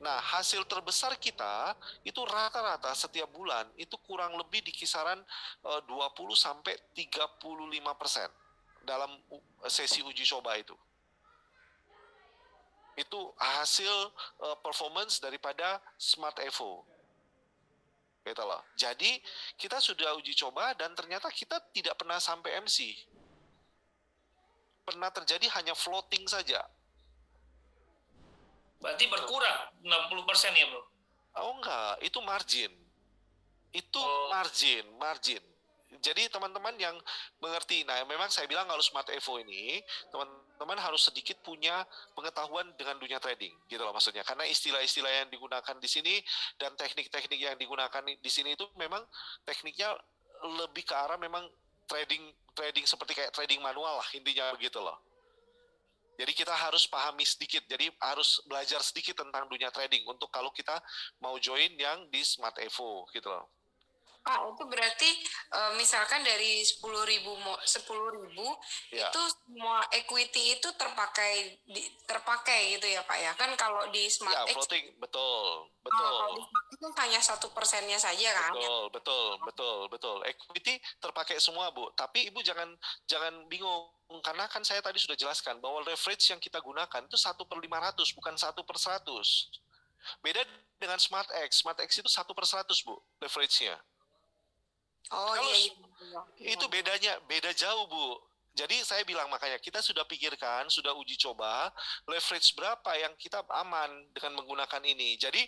Nah, hasil terbesar kita itu rata-rata setiap bulan itu kurang lebih di kisaran 20 sampai 35% dalam sesi uji coba itu. Itu hasil performance daripada Smart Evo. Gitu loh. Jadi kita sudah uji coba dan ternyata kita tidak pernah sampai MC. Pernah terjadi hanya floating saja. Berarti berkurang 60% ya, Bro? Oh enggak, itu margin. Itu margin. Jadi teman-teman yang mengerti, nah memang saya bilang kalau Smart Evo ini, teman-teman harus sedikit punya pengetahuan dengan dunia trading, gitu loh maksudnya. Karena istilah-istilah yang digunakan di sini dan teknik-teknik yang digunakan di sini itu memang tekniknya lebih ke arah memang trading seperti kayak trading manual lah intinya begitu loh. Jadi kita harus pahami sedikit, jadi harus belajar sedikit tentang dunia trading untuk kalau kita mau join yang di Smart Evo, gitu loh. Pak, itu berarti misalkan dari 10.000 ya. Itu semua equity itu terpakai gitu ya Pak ya? Kan kalau di Smart ya, X floating, betul. Kalau di Smart itu hanya 1%-nya saja kan? Betul. Equity terpakai semua Bu. Tapi Ibu jangan bingung karena kan saya tadi sudah jelaskan bahwa leverage yang kita gunakan itu 1/500 bukan 1/100. Beda dengan Smart X. Smart X itu 1/100 Bu leverage-nya. Iya. Itu beda jauh Bu. Jadi saya bilang makanya kita sudah pikirkan, sudah uji coba leverage berapa yang kita aman dengan menggunakan ini. Jadi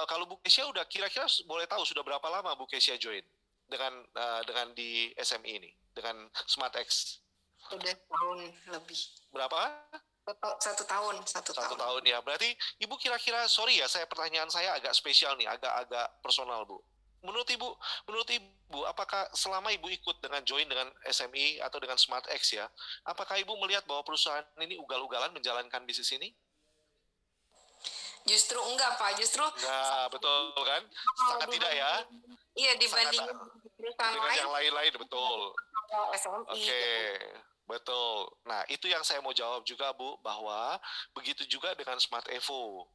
kalau Bu Kesya udah kira-kira boleh tahu sudah berapa lama Bu Kesya join dengan di SMI ini dengan Smart X? Sudah tahun lebih. Berapa? 1 tahun. 1 tahun ya. Berarti Ibu kira-kira, sorry ya, pertanyaan saya agak spesial nih, agak personal Bu. Menurut Ibu, apakah selama Ibu ikut dengan join dengan SMI atau dengan Smart X ya, apakah Ibu melihat bahwa perusahaan ini ugal-ugalan menjalankan bisnis ini? Justru enggak Pak, Nah, betul kan? Sangat tidak ya? Iya, dibanding perusahaan dengan yang lain-lain, betul. SMI. Oke. Betul. Nah, itu yang saya mau jawab juga, Bu, bahwa begitu juga dengan Smart Evo.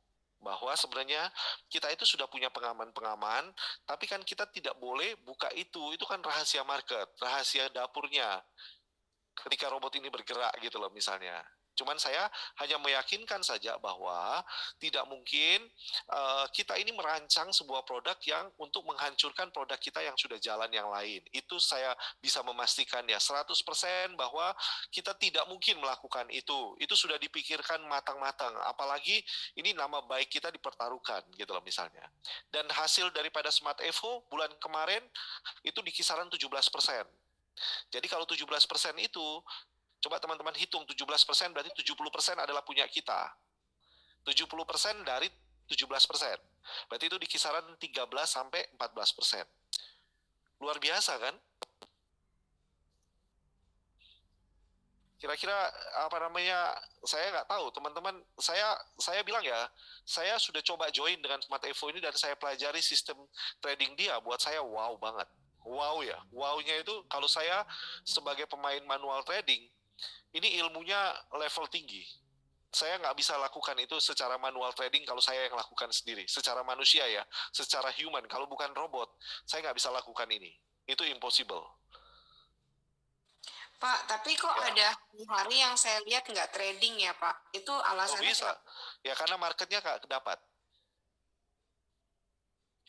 Bahwa sebenarnya kita itu sudah punya pengaman-pengaman, tapi kan kita tidak boleh buka itu kan rahasia market, rahasia dapurnya. Ketika robot ini bergerak gitu loh misalnya. Cuman saya hanya meyakinkan saja bahwa tidak mungkin kita ini merancang sebuah produk yang untuk menghancurkan produk kita yang sudah jalan yang lain. Itu saya bisa memastikan ya 100% bahwa kita tidak mungkin melakukan itu. Itu sudah dipikirkan matang-matang. Apalagi ini nama baik kita dipertaruhkan gitu loh misalnya. Dan hasil daripada Smart Evo bulan kemarin itu di kisaran 17%. Jadi kalau 17% itu coba teman-teman hitung 17% berarti 70% adalah punya kita. 70% dari 17%. Berarti itu di kisaran 13 sampai 14%. Luar biasa kan? Kira-kira saya nggak tahu teman-teman, saya bilang ya, saya sudah coba join dengan Smart Evo ini dan saya pelajari sistem trading dia, buat saya wow banget. Wow ya, wow-nya itu kalau saya sebagai pemain manual trading, ini ilmunya level tinggi. Saya nggak bisa lakukan itu secara manual trading kalau saya yang lakukan sendiri. Secara manusia ya, secara human. Kalau bukan robot, saya nggak bisa lakukan ini. Itu impossible. Pak, tapi kok ada hari yang saya lihat nggak trading ya Pak? Itu alasannya bisa. Ya karena marketnya nggak dapat.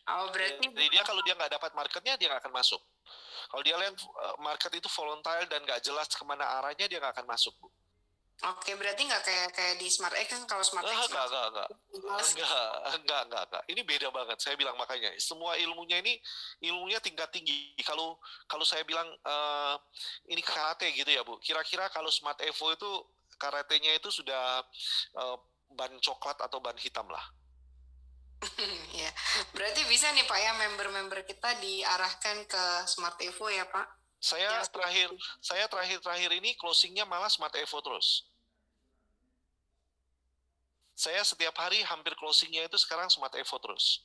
Oh, berarti jadi dia kalau dia nggak dapat marketnya dia nggak akan masuk. Kalau dia lihat market itu volatile dan nggak jelas kemana arahnya, dia nggak akan masuk, Bu. Oke, berarti nggak kayak di Smart X kan, kalau Smart X Enggak. Ini beda banget. Saya bilang makanya semua ilmunya tingkat tinggi. Kalau saya bilang ini karate gitu ya, Bu. Kira-kira kalau Smart Evo itu karatenya itu sudah ban coklat atau ban hitam lah. Ya, berarti bisa nih Pak ya, member-member kita diarahkan ke Smart Evo ya Pak? Saya terakhir ini closingnya malah Smart Evo terus. Saya setiap hari hampir closingnya itu sekarang Smart Evo terus.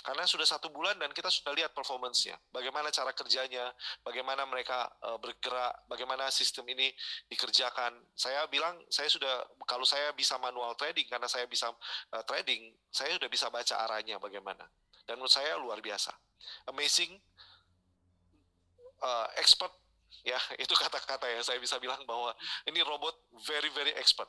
Karena sudah 1 bulan dan kita sudah lihat performance-nya. Bagaimana cara kerjanya, bagaimana mereka bergerak, bagaimana sistem ini dikerjakan. Saya bilang, kalau saya bisa manual trading, karena saya bisa trading, saya sudah bisa baca arahnya bagaimana. Dan menurut saya luar biasa. Amazing, expert, ya itu kata-kata ya, saya bisa bilang bahwa ini robot very, very expert.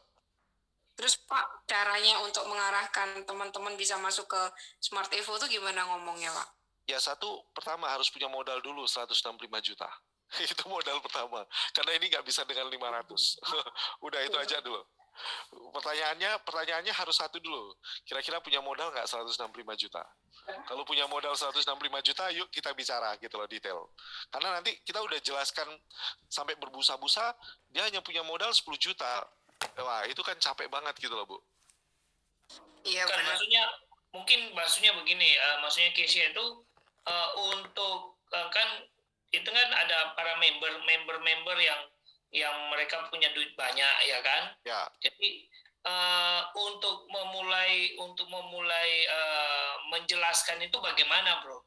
Terus Pak, caranya untuk mengarahkan teman-teman bisa masuk ke Smart Evo itu gimana ngomongnya Pak? Ya pertama harus punya modal dulu 165 juta. Itu modal pertama. Karena ini nggak bisa dengan 500. Udah itu aja dulu. Pertanyaannya harus satu dulu. Kira-kira punya modal nggak 165 juta? Kalau punya modal 165 juta, yuk kita bicara gitu loh detail. Karena nanti kita udah jelaskan sampai berbusa-busa, dia hanya punya modal 10 juta. Wah, itu kan capek banget gitu loh, Bu. Iya, kan maksudnya begini, maksudnya Kesia itu untuk kan itu kan ada para member yang mereka punya duit banyak ya kan? Ya. Jadi untuk memulai menjelaskan itu bagaimana, Bro?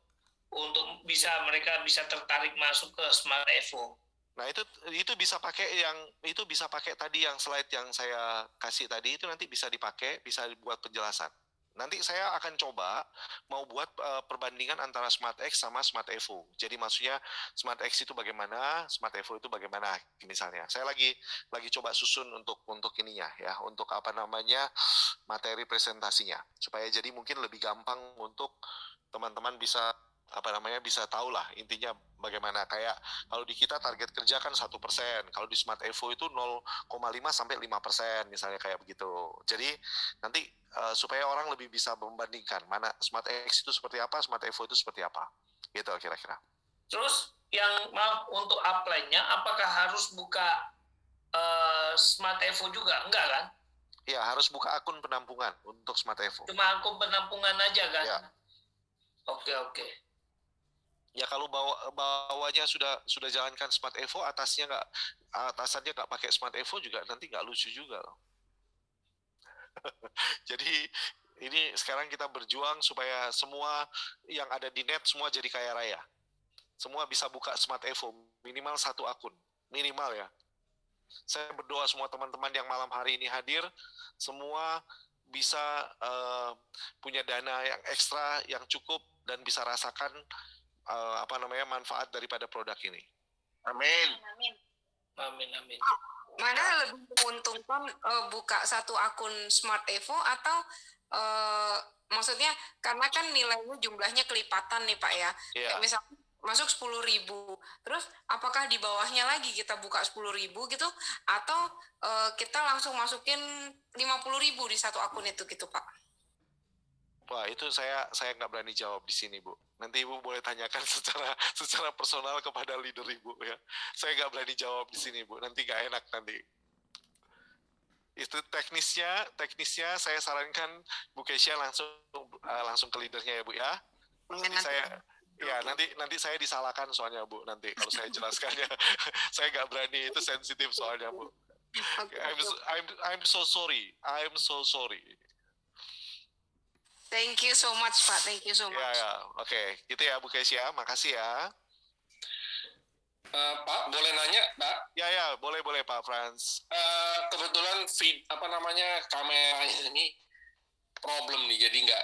Untuk mereka bisa tertarik masuk ke Smart Evo. Nah, itu bisa pakai tadi yang slide yang saya kasih tadi, itu nanti bisa dipakai, bisa buat penjelasan. Nanti saya akan coba mau buat perbandingan antara Smart X sama Smart Evo. Jadi maksudnya Smart X itu bagaimana, Smart Evo itu bagaimana misalnya. Saya lagi coba susun untuk ininya ya, untuk materi presentasinya supaya jadi mungkin lebih gampang untuk teman-teman bisa bisa tahu lah intinya bagaimana. Kayak kalau di kita target kerja kan 1%, kalau di Smart Evo itu 0,5 sampai 5% misalnya kayak begitu. Jadi nanti supaya orang lebih bisa membandingkan mana Smart X itu seperti apa, Smart Evo itu seperti apa, gitu kira-kira. Terus yang untuk apply-nya apakah harus buka Smart Evo juga? Enggak kan? Ya, harus buka akun penampungan untuk Smart Evo. Cuma akun penampungan aja kan? Ya. Oke. Ya kalau bawahnya sudah jalankan Smart Evo, atasannya nggak pakai Smart Evo juga nanti nggak lucu juga loh. Jadi ini sekarang kita berjuang supaya semua yang ada di net semua jadi kaya raya. Semua bisa buka Smart Evo, minimal 1 akun, minimal ya. Saya berdoa semua teman-teman yang malam hari ini hadir, semua bisa punya dana yang ekstra, yang cukup, dan bisa rasakan manfaat daripada produk ini. Amin. Mana lebih menguntungkan buka 1 akun Smart Evo atau maksudnya karena kan nilainya jumlahnya kelipatan nih Pak ya. Yeah. Kayak misalnya masuk 10.000, terus apakah di bawahnya lagi kita buka 10.000 gitu atau kita langsung masukin 50.000 di 1 akun itu gitu Pak? Wah, itu saya nggak berani jawab di sini, Bu. Nanti Ibu boleh tanyakan secara personal kepada leader Ibu ya. Saya nggak berani jawab di sini, Bu. Nanti nggak enak nanti. Itu teknisnya saya sarankan Bu Kesia langsung ke leadernya ya, Bu ya. Nanti saya disalahkan soalnya, Bu. Nanti kalau saya jelaskannya, saya nggak berani, itu sensitif soalnya, Bu. I'm so sorry. Thank you so much, Pak. Thank you so much. Ya. Oke. Gitu ya, Bu Kesia. Makasih ya. Pak, boleh nanya, Pak? Ya, boleh Pak Franz. Kebetulan kameranya ini problem nih, jadi nggak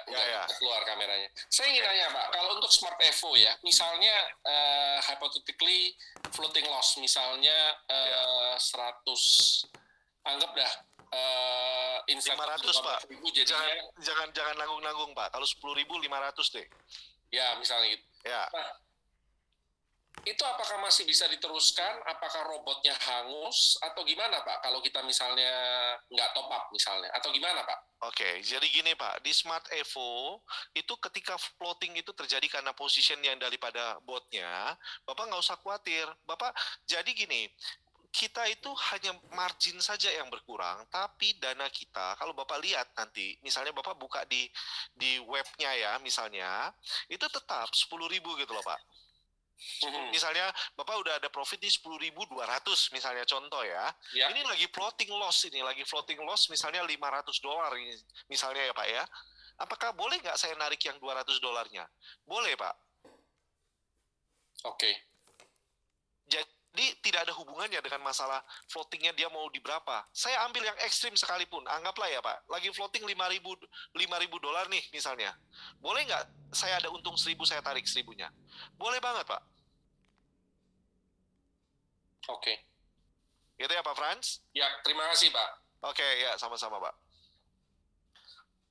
keluar kameranya. Saya ingin nanya, Pak, kalau untuk Smart Evo ya, misalnya hypothetically floating loss, misalnya 100 anggap dah 500 Pak. Jangan nanggung-nanggung Pak. Kalau 10.000 500 deh. Ya misalnya gitu. Ya. Nah, itu apakah masih bisa diteruskan? Apakah robotnya hangus atau gimana Pak? Kalau kita misalnya nggak top up misalnya, atau gimana Pak? Oke, jadi gini Pak, di Smart Evo itu ketika floating itu terjadi karena position yang daripada botnya, Bapak nggak usah khawatir. Bapak, jadi gini, kita itu hanya margin saja yang berkurang, tapi dana kita, kalau Bapak lihat nanti, misalnya Bapak buka di webnya ya, misalnya, itu tetap 10.000 gitu loh Pak. Misalnya Bapak udah ada profit di 10.200 misalnya contoh ya. Ini lagi floating loss misalnya $500 ini misalnya ya Pak ya. Apakah boleh nggak saya narik yang $200-nya? Boleh Pak. Oke. Jadi tidak ada hubungannya dengan masalah floatingnya dia mau di berapa. Saya ambil yang ekstrim sekalipun, anggaplah ya Pak, lagi floating $5.000 nih misalnya. Boleh nggak saya ada untung 1.000 saya tarik 1.000-nya? Boleh banget Pak. Oke. Gitu ya Pak Franz? Ya, terima kasih Pak. Oke, ya sama-sama Pak.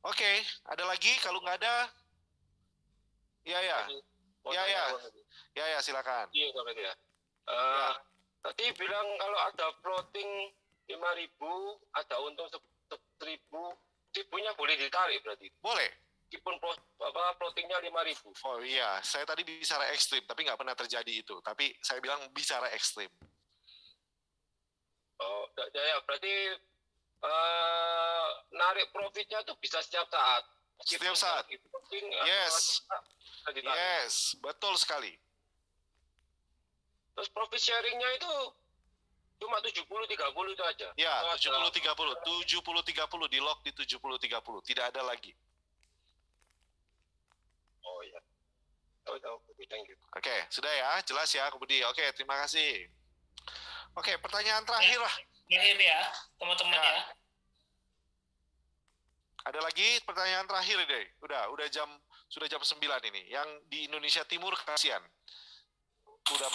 Oke, ada lagi? Kalau nggak ada? Ya, silakan. Iya, Pak ya. Tadi bilang kalau ada floating 5.000, ada untung 1.000, 1.000-nya boleh ditarik berarti? Boleh. Meskipun floatingnya 5.000. Oh iya, saya tadi bicara ekstrim, tapi nggak pernah terjadi itu. Tapi saya bilang bicara ekstrim. Oh, ya berarti narik profitnya itu bisa setiap saat. Setiap saat. Yes, betul sekali. Terus profit sharingnya itu cuma 70-30 itu aja? Ya, 70-30. 70-30 di lock di 70-30. Tidak ada lagi. Oh ya. Tahu. Thank you. Oke, sudah ya, jelas ya, Budi. Oke, terima kasih. Oke, pertanyaan terakhir lah. Terakhir ya, teman-teman ya. Ada lagi pertanyaan terakhir deh. Sudah jam 9 ini. Yang di Indonesia Timur kasihan.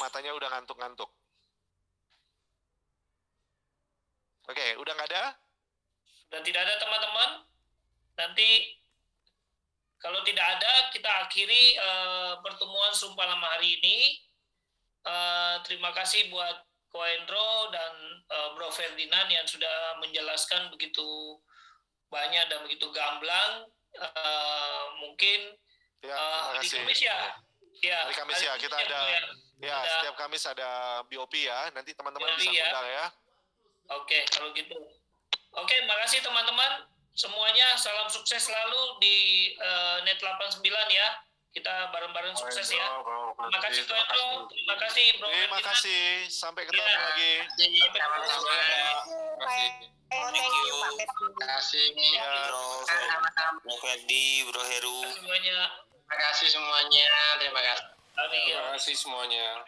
Matanya udah ngantuk-ngantuk. Oke, udah nggak ada? Sudah tidak ada teman-teman. Nanti kalau tidak ada, kita akhiri pertemuan Sumpah Lama hari ini. Terima kasih buat Ko Hendro dan Bro Ferdinand yang sudah menjelaskan begitu banyak dan begitu gamblang. Mungkin hari Kamis ya. Hari Kamis ya, kita ada setiap Kamis ada BOP ya. Nanti teman-teman bisa undang ya. Oke, kalau gitu. Oke, makasih teman-teman. Semuanya salam sukses selalu di Net 89 ya. Kita bareng-bareng sukses ya. Terima kasih Ko Hendro. Terima kasih Bro. Terima kasih. Sampai ketemu lagi. Thank you. Terima kasih. Bro Ferdi, Bro Heru. Semuanya. Terima kasih semuanya. Terima kasih semuanya.